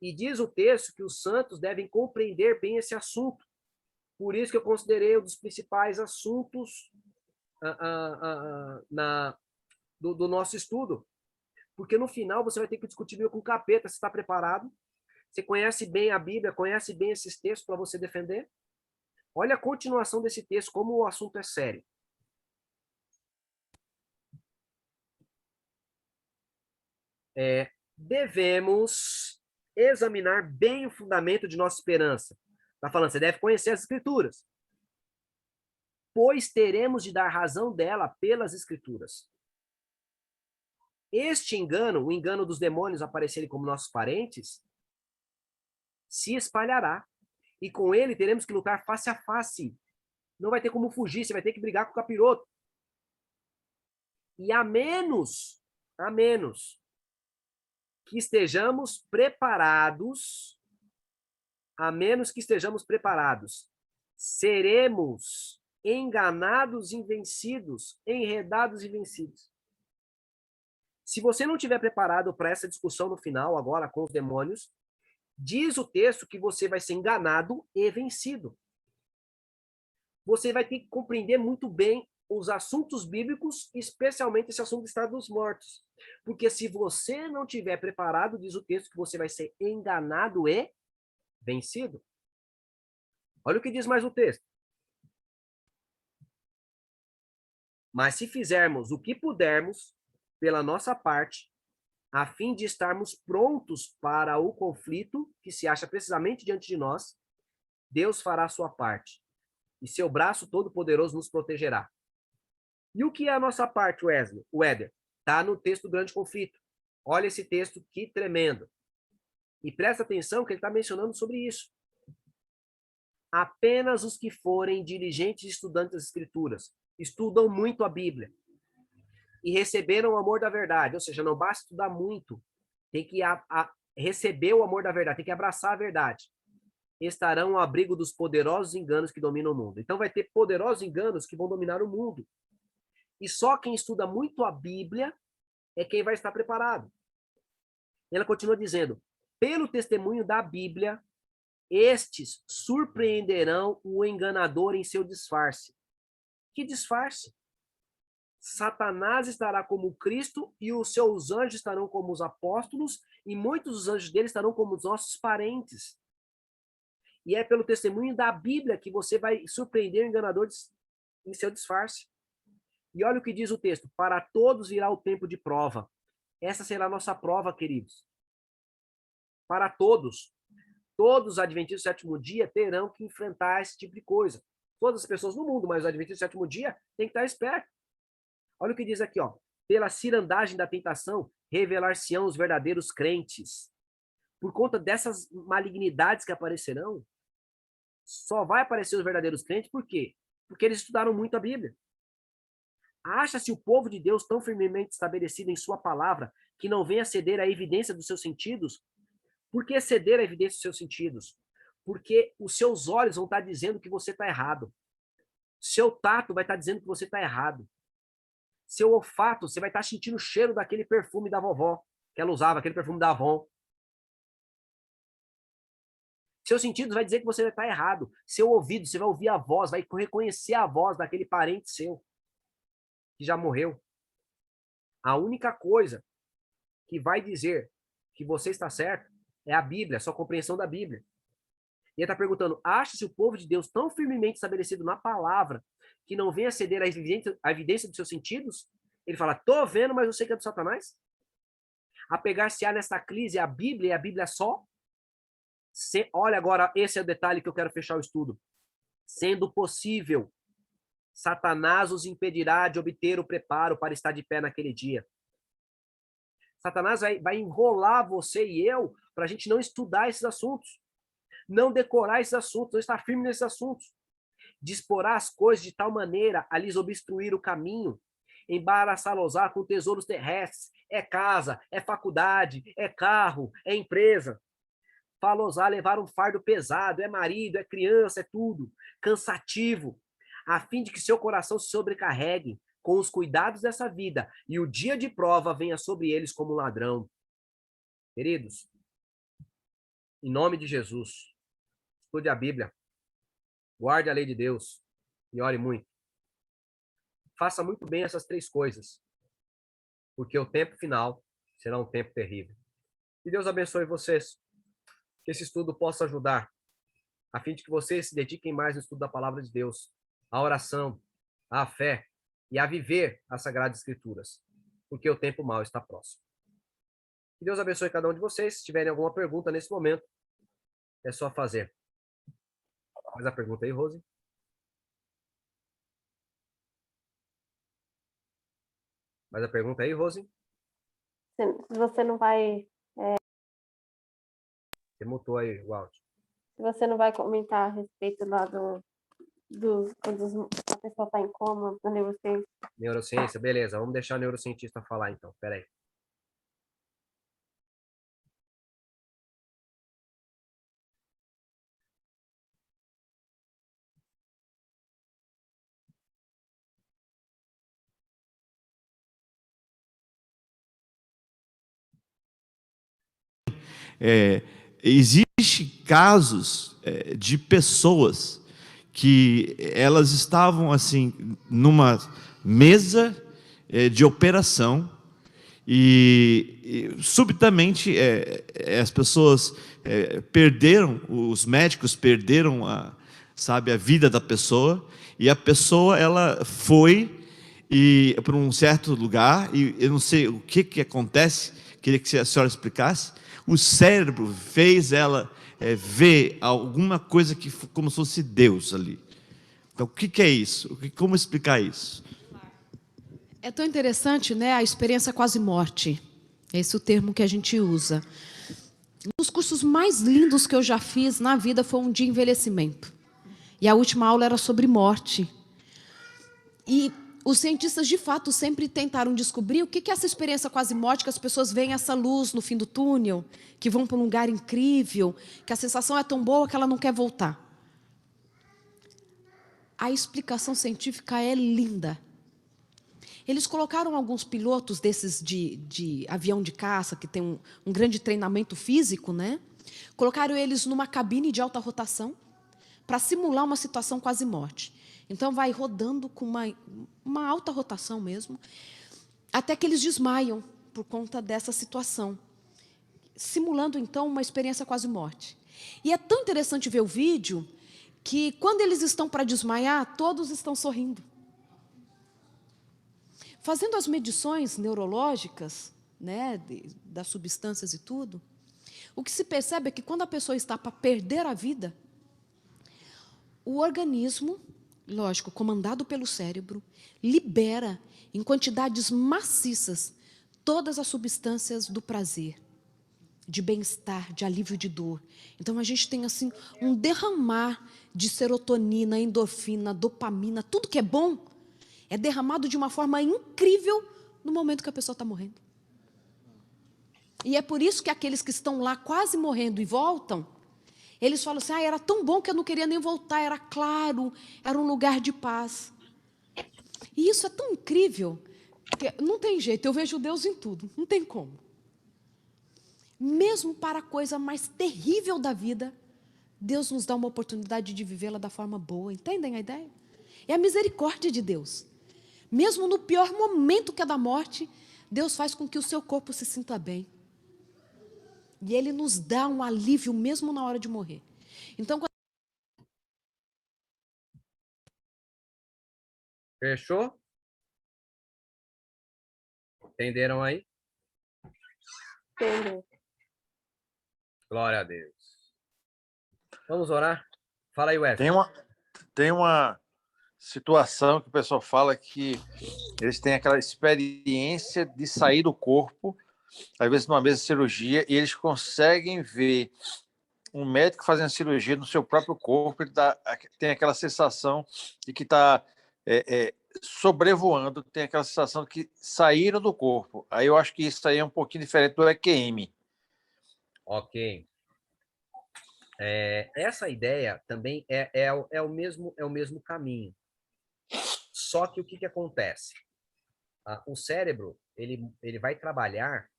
E diz o texto que os santos devem compreender bem esse assunto. Por isso que eu considerei um dos principais assuntos do nosso estudo. Porque no final você vai ter que discutir Bíblia com o capeta. Você está preparado? Você conhece bem a Bíblia? Conhece bem esses textos para você defender? Olha a continuação desse texto, como o assunto é sério. devemos examinar bem o fundamento de nossa esperança. Está falando, você deve conhecer as Escrituras, pois teremos de dar razão dela pelas Escrituras. Este engano, o engano dos demônios aparecerem como nossos parentes, se espalhará. E com ele teremos que lutar face a face. Não vai ter como fugir, você vai ter que brigar com o capiroto. E a menos que estejamos preparados, seremos enganados e vencidos, enredados e vencidos. Se você não estiver preparado para essa discussão no final, agora com os demônios, diz o texto que você vai ser enganado e vencido. Você vai ter que compreender muito bem os assuntos bíblicos, especialmente esse assunto do estado dos mortos. Porque se você não estiver preparado, diz o texto que você vai ser enganado e vencido. Olha o que diz mais o texto. Mas se fizermos o que pudermos, pela nossa parte, a fim de estarmos prontos para o conflito que se acha precisamente diante de nós, Deus fará a sua parte, e seu braço todo-poderoso nos protegerá. E o que é a nossa parte, Wesley? O Éder? Está no texto do grande conflito. Olha esse texto, que tremendo. E presta atenção que ele está mencionando sobre isso. Apenas os que forem diligentes estudantes das Escrituras, estudam muito a Bíblia, e receberam o amor da verdade, ou seja, não basta estudar muito, tem que receber o amor da verdade, tem que abraçar a verdade, estarão ao abrigo dos poderosos enganos que dominam o mundo. Então vai ter poderosos enganos que vão dominar o mundo. E só quem estuda muito a Bíblia é quem vai estar preparado. Ela continua dizendo, pelo testemunho da Bíblia, estes surpreenderão o enganador em seu disfarce. Que disfarce? Satanás estará como Cristo e os seus anjos estarão como os apóstolos e muitos dos anjos dele estarão como os nossos parentes. E é pelo testemunho da Bíblia que você vai surpreender o enganador em seu disfarce. E olha o que diz o texto. Para todos virá o tempo de prova. Essa será a nossa prova, queridos. Para todos. Todos os adventistas do sétimo dia terão que enfrentar esse tipo de coisa. Todas as pessoas no mundo, mas os adventistas do sétimo dia têm que estar espertos. Olha o que diz aqui, ó. Pela cirandagem da tentação, revelar-se-ão os verdadeiros crentes. Por conta dessas malignidades que aparecerão, só vai aparecer os verdadeiros crentes, por quê? Porque eles estudaram muito a Bíblia. Acha-se o povo de Deus tão firmemente estabelecido em sua palavra que não venha ceder à evidência dos seus sentidos? Por que ceder à evidência dos seus sentidos? Porque os seus olhos vão estar dizendo que você está errado. Seu tato vai estar dizendo que você está errado. Seu olfato, você vai estar sentindo o cheiro daquele perfume da vovó, que ela usava, aquele perfume da Avon. Seus sentidos vai dizer que você está errado. Seu ouvido, você vai ouvir a voz, vai reconhecer a voz daquele parente seu, que já morreu. A única coisa que vai dizer que você está certo é a Bíblia, a sua compreensão da Bíblia. E ele está perguntando, acha-se o povo de Deus tão firmemente estabelecido na palavra que não venha ceder à evidência dos seus sentidos? Ele fala, tô vendo, mas eu sei que é do Satanás. Apegar-se-á nesta crise a Bíblia e a Bíblia só? Olha agora, esse é o detalhe que eu quero fechar o estudo. Sendo possível, Satanás os impedirá de obter o preparo para estar de pé naquele dia. Satanás vai enrolar você e eu para a gente não estudar esses assuntos, não decorar esses assuntos, não estar firme nesses assuntos. Disporá as coisas de tal maneira a lhes obstruir o caminho, embaraçá-los-á com tesouros terrestres, é casa, é faculdade, é carro, é empresa. Fá-los-á levar um fardo pesado, é marido, é criança, é tudo, cansativo, a fim de que seu coração se sobrecarregue com os cuidados dessa vida e o dia de prova venha sobre eles como um ladrão. Queridos, em nome de Jesus, estude a Bíblia, guarde a lei de Deus e ore muito. Faça muito bem essas três coisas, porque o tempo final será um tempo terrível. Que Deus abençoe vocês, que esse estudo possa ajudar, a fim de que vocês se dediquem mais no estudo da palavra de Deus, à oração, à fé e a viver as Sagradas Escrituras, porque o tempo mau está próximo. Que Deus abençoe cada um de vocês. Se tiverem alguma pergunta nesse momento, é só fazer. Faz a pergunta aí, Rose. Faz a pergunta aí, Rose. Se você não vai... Você mutou aí o áudio. Se você não vai comentar a respeito lá quando a pessoa está em coma, na neurociência. Neurociência, beleza. Vamos deixar o neurocientista falar, então. Pera aí. Existem casos de pessoas que elas estavam assim numa mesa de operação e subitamente as pessoas perderam, os médicos perderam a vida da pessoa, e a pessoa ela foi para um certo lugar, e eu não sei o que acontece, queria que a senhora explicasse. O cérebro fez ela ver alguma coisa que como se fosse Deus ali. Então, o que é isso? Como explicar isso? É tão interessante, né? A experiência quase morte. Esse é o termo que a gente usa. Um dos cursos mais lindos que eu já fiz na vida foi um de envelhecimento. E a última aula era sobre morte. E os cientistas, de fato, sempre tentaram descobrir o que é essa experiência quase morte, que as pessoas veem essa luz no fim do túnel, que vão para um lugar incrível, que a sensação é tão boa que ela não quer voltar. A explicação científica é linda. Eles colocaram alguns pilotos desses de avião de caça, que tem um grande treinamento físico, né? Colocaram eles numa cabine de alta rotação para simular uma situação quase morte. Então, vai rodando com uma alta rotação mesmo, até que eles desmaiam por conta dessa situação, simulando, então, uma experiência quase morte. E é tão interessante ver o vídeo que, quando eles estão para desmaiar, todos estão sorrindo. Fazendo as medições neurológicas, né, das substâncias e tudo, o que se percebe é que, quando a pessoa está para perder a vida, o organismo, lógico, comandado pelo cérebro, libera em quantidades maciças todas as substâncias do prazer, de bem-estar, de alívio de dor. Então, a gente tem assim um derramar de serotonina, endorfina, dopamina, tudo que é bom é derramado de uma forma incrível no momento que a pessoa está morrendo. E é por isso que aqueles que estão lá quase morrendo e voltam, eles falam assim: era tão bom que eu não queria nem voltar, era claro, era um lugar de paz. E isso é tão incrível, que não tem jeito, eu vejo Deus em tudo, não tem como. Mesmo para a coisa mais terrível da vida, Deus nos dá uma oportunidade de vivê-la da forma boa, entendem a ideia? É a misericórdia de Deus. Mesmo no pior momento, que é da morte, Deus faz com que o seu corpo se sinta bem. E Ele nos dá um alívio mesmo na hora de morrer. Então, Fechou? Entenderam aí? Entendeu? Glória a Deus. Vamos orar? Fala aí, Wes. Tem uma situação que o pessoal fala que eles têm aquela experiência de sair do corpo, às vezes numa mesa de cirurgia, e eles conseguem ver um médico fazendo cirurgia no seu próprio corpo, ele tem aquela sensação de que está sobrevoando, tem aquela sensação de que saíram do corpo. Aí eu acho que isso aí é um pouquinho diferente do EQM. Ok. Essa ideia também é o mesmo caminho. Só que o que acontece? O cérebro ele vai trabalhar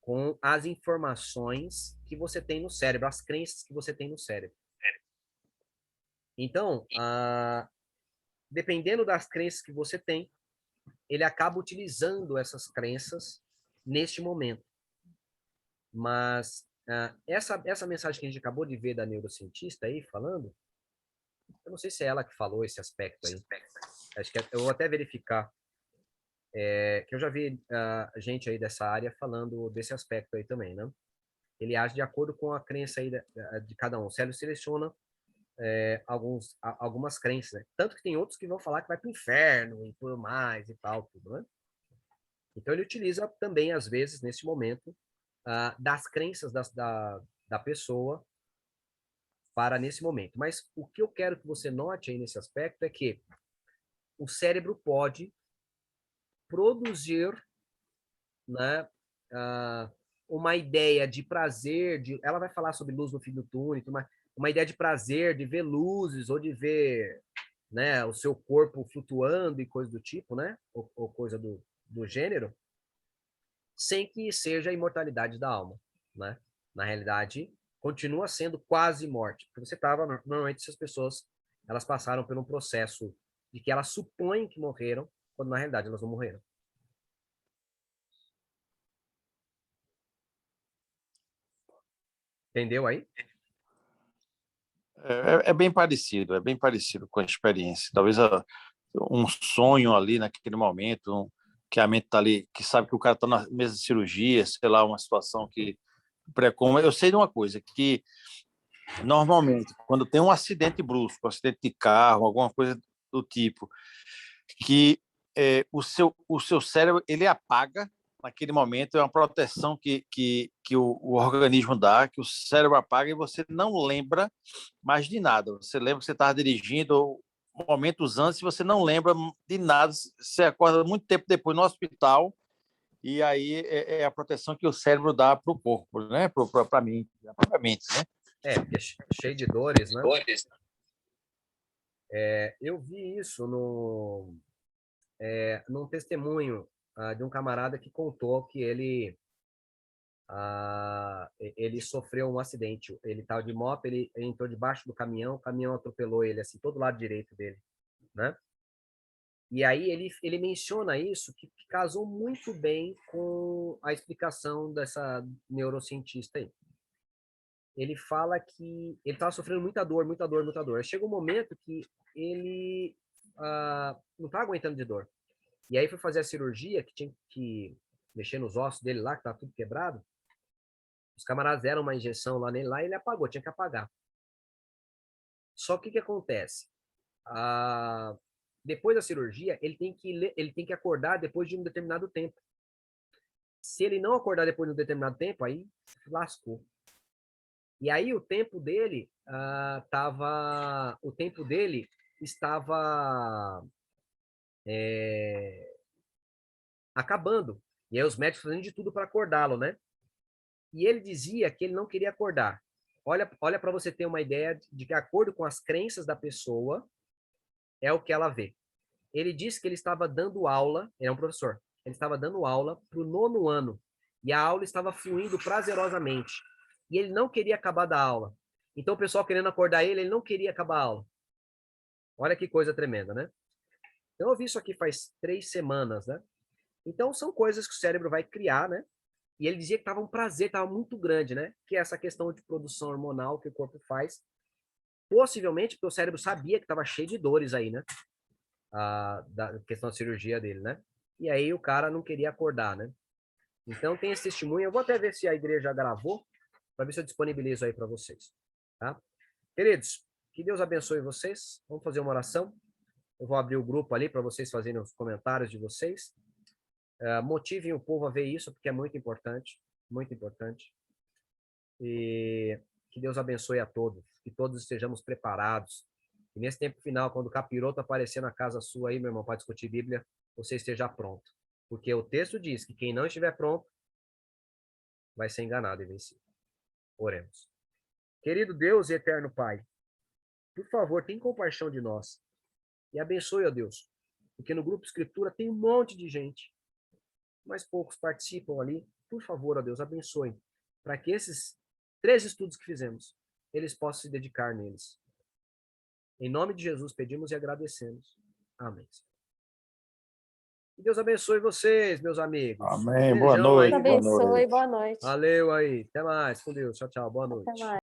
com as informações que você tem no cérebro, as crenças que você tem no cérebro. Então, dependendo das crenças que você tem, ele acaba utilizando essas crenças neste momento. Mas essa mensagem que a gente acabou de ver da neurocientista aí falando, eu não sei se é ela que falou esse aspecto aí. Acho que eu vou até verificar. Que eu já vi gente aí dessa área falando desse aspecto aí também, né? Ele age de acordo com a crença aí de cada um. O cérebro seleciona algumas crenças, né? Tanto que tem outros que vão falar que vai para o inferno e tudo mais e tal, tudo, né? Então ele utiliza também, às vezes, nesse momento, das crenças da pessoa para nesse momento. Mas o que eu quero que você note aí nesse aspecto é que o cérebro pode produzir, né, uma ideia de prazer, ela vai falar sobre luz no fim do túnel, uma ideia de prazer, de ver luzes ou de ver, né, o seu corpo flutuando e coisa do tipo, né, ou coisa do gênero, sem que seja a imortalidade da alma, né? Na realidade, continua sendo quase morte, porque você estava, normalmente essas pessoas, elas passaram por um processo de que elas supõem que morreram, quando na realidade elas não morreram. Entendeu aí? É bem parecido com a experiência. Talvez um sonho ali naquele momento, que a mente está ali, que sabe que o cara está na mesa de cirurgia, sei lá, uma situação que precoma. Eu sei de uma coisa, que normalmente, quando tem um acidente brusco, um acidente de carro, alguma coisa do tipo, que o seu cérebro ele apaga naquele momento, é uma proteção que o organismo dá, que o cérebro apaga e você não lembra mais de nada. Você lembra que você estava dirigindo momentos antes e você não lembra de nada. Você acorda muito tempo depois no hospital e aí é a proteção que o cérebro dá para o corpo, né? Para a mente, né? Porque cheio de dores, né? Eu vi isso num testemunho de um camarada que contou que ele sofreu um acidente. Ele estava de moto, ele entrou debaixo do caminhão, o caminhão atropelou ele, assim, todo lado direito dele, né? E aí ele menciona isso, que casou muito bem com a explicação dessa neurocientista aí. Ele fala que ele estava sofrendo muita dor, muita dor, muita dor. Chega um momento que ele não estava aguentando de dor. E aí foi fazer a cirurgia, que tinha que mexer nos ossos dele lá, que estava tudo quebrado. Os camaradas deram uma injeção lá nele, lá, e ele apagou, tinha que apagar. Só que o que acontece? Depois da cirurgia, ele tem que acordar depois de um determinado tempo. Se ele não acordar depois de um determinado tempo, aí lascou. E aí o tempo dele estava acabando. E aí os médicos fazendo de tudo para acordá-lo, né? E ele dizia que ele não queria acordar. Olha para você ter uma ideia de que, de acordo com as crenças da pessoa, é o que ela vê. Ele disse que ele estava dando aula, ele é um professor, ele estava dando aula para o 9º ano, e a aula estava fluindo prazerosamente. E ele não queria acabar da aula. Então o pessoal querendo acordar ele não queria acabar a aula. Olha que coisa tremenda, né? Então eu vi isso aqui faz 3 semanas, né? Então são coisas que o cérebro vai criar, né? E ele dizia que estava um prazer, estava muito grande, né? Que é essa questão de produção hormonal que o corpo faz. Possivelmente porque o cérebro sabia que estava cheio de dores aí, né? Da questão da cirurgia dele, né? E aí o cara não queria acordar, né? Então tem esse testemunho. Eu vou até ver se a igreja gravou, para ver se eu disponibilizo aí para vocês, tá? Queridos, que Deus abençoe vocês. Vamos fazer uma oração. Eu vou abrir o grupo ali para vocês fazerem os comentários de vocês. Motivem o povo a ver isso, porque é muito importante, muito importante. E que Deus abençoe a todos, que todos estejamos preparados. E nesse tempo final, quando o capiroto aparecer na casa sua aí, meu irmão, para discutir Bíblia, você esteja pronto. Porque o texto diz que quem não estiver pronto vai ser enganado e vencido. Oremos. Querido Deus e eterno Pai, por favor, tenha compaixão de nós e abençoe, ó Deus, porque no grupo Escritura tem um monte de gente, mas poucos participam ali. Por favor, ó Deus, abençoe, para que esses 3 estudos que fizemos, eles possam se dedicar neles. Em nome de Jesus, pedimos e agradecemos. Amém. Que Deus abençoe vocês, meus amigos. Amém. Beijão Boa noite. aí. Deus abençoe, boa noite. Valeu aí. Até mais. Com Deus. Tchau, tchau. Boa noite. Até mais.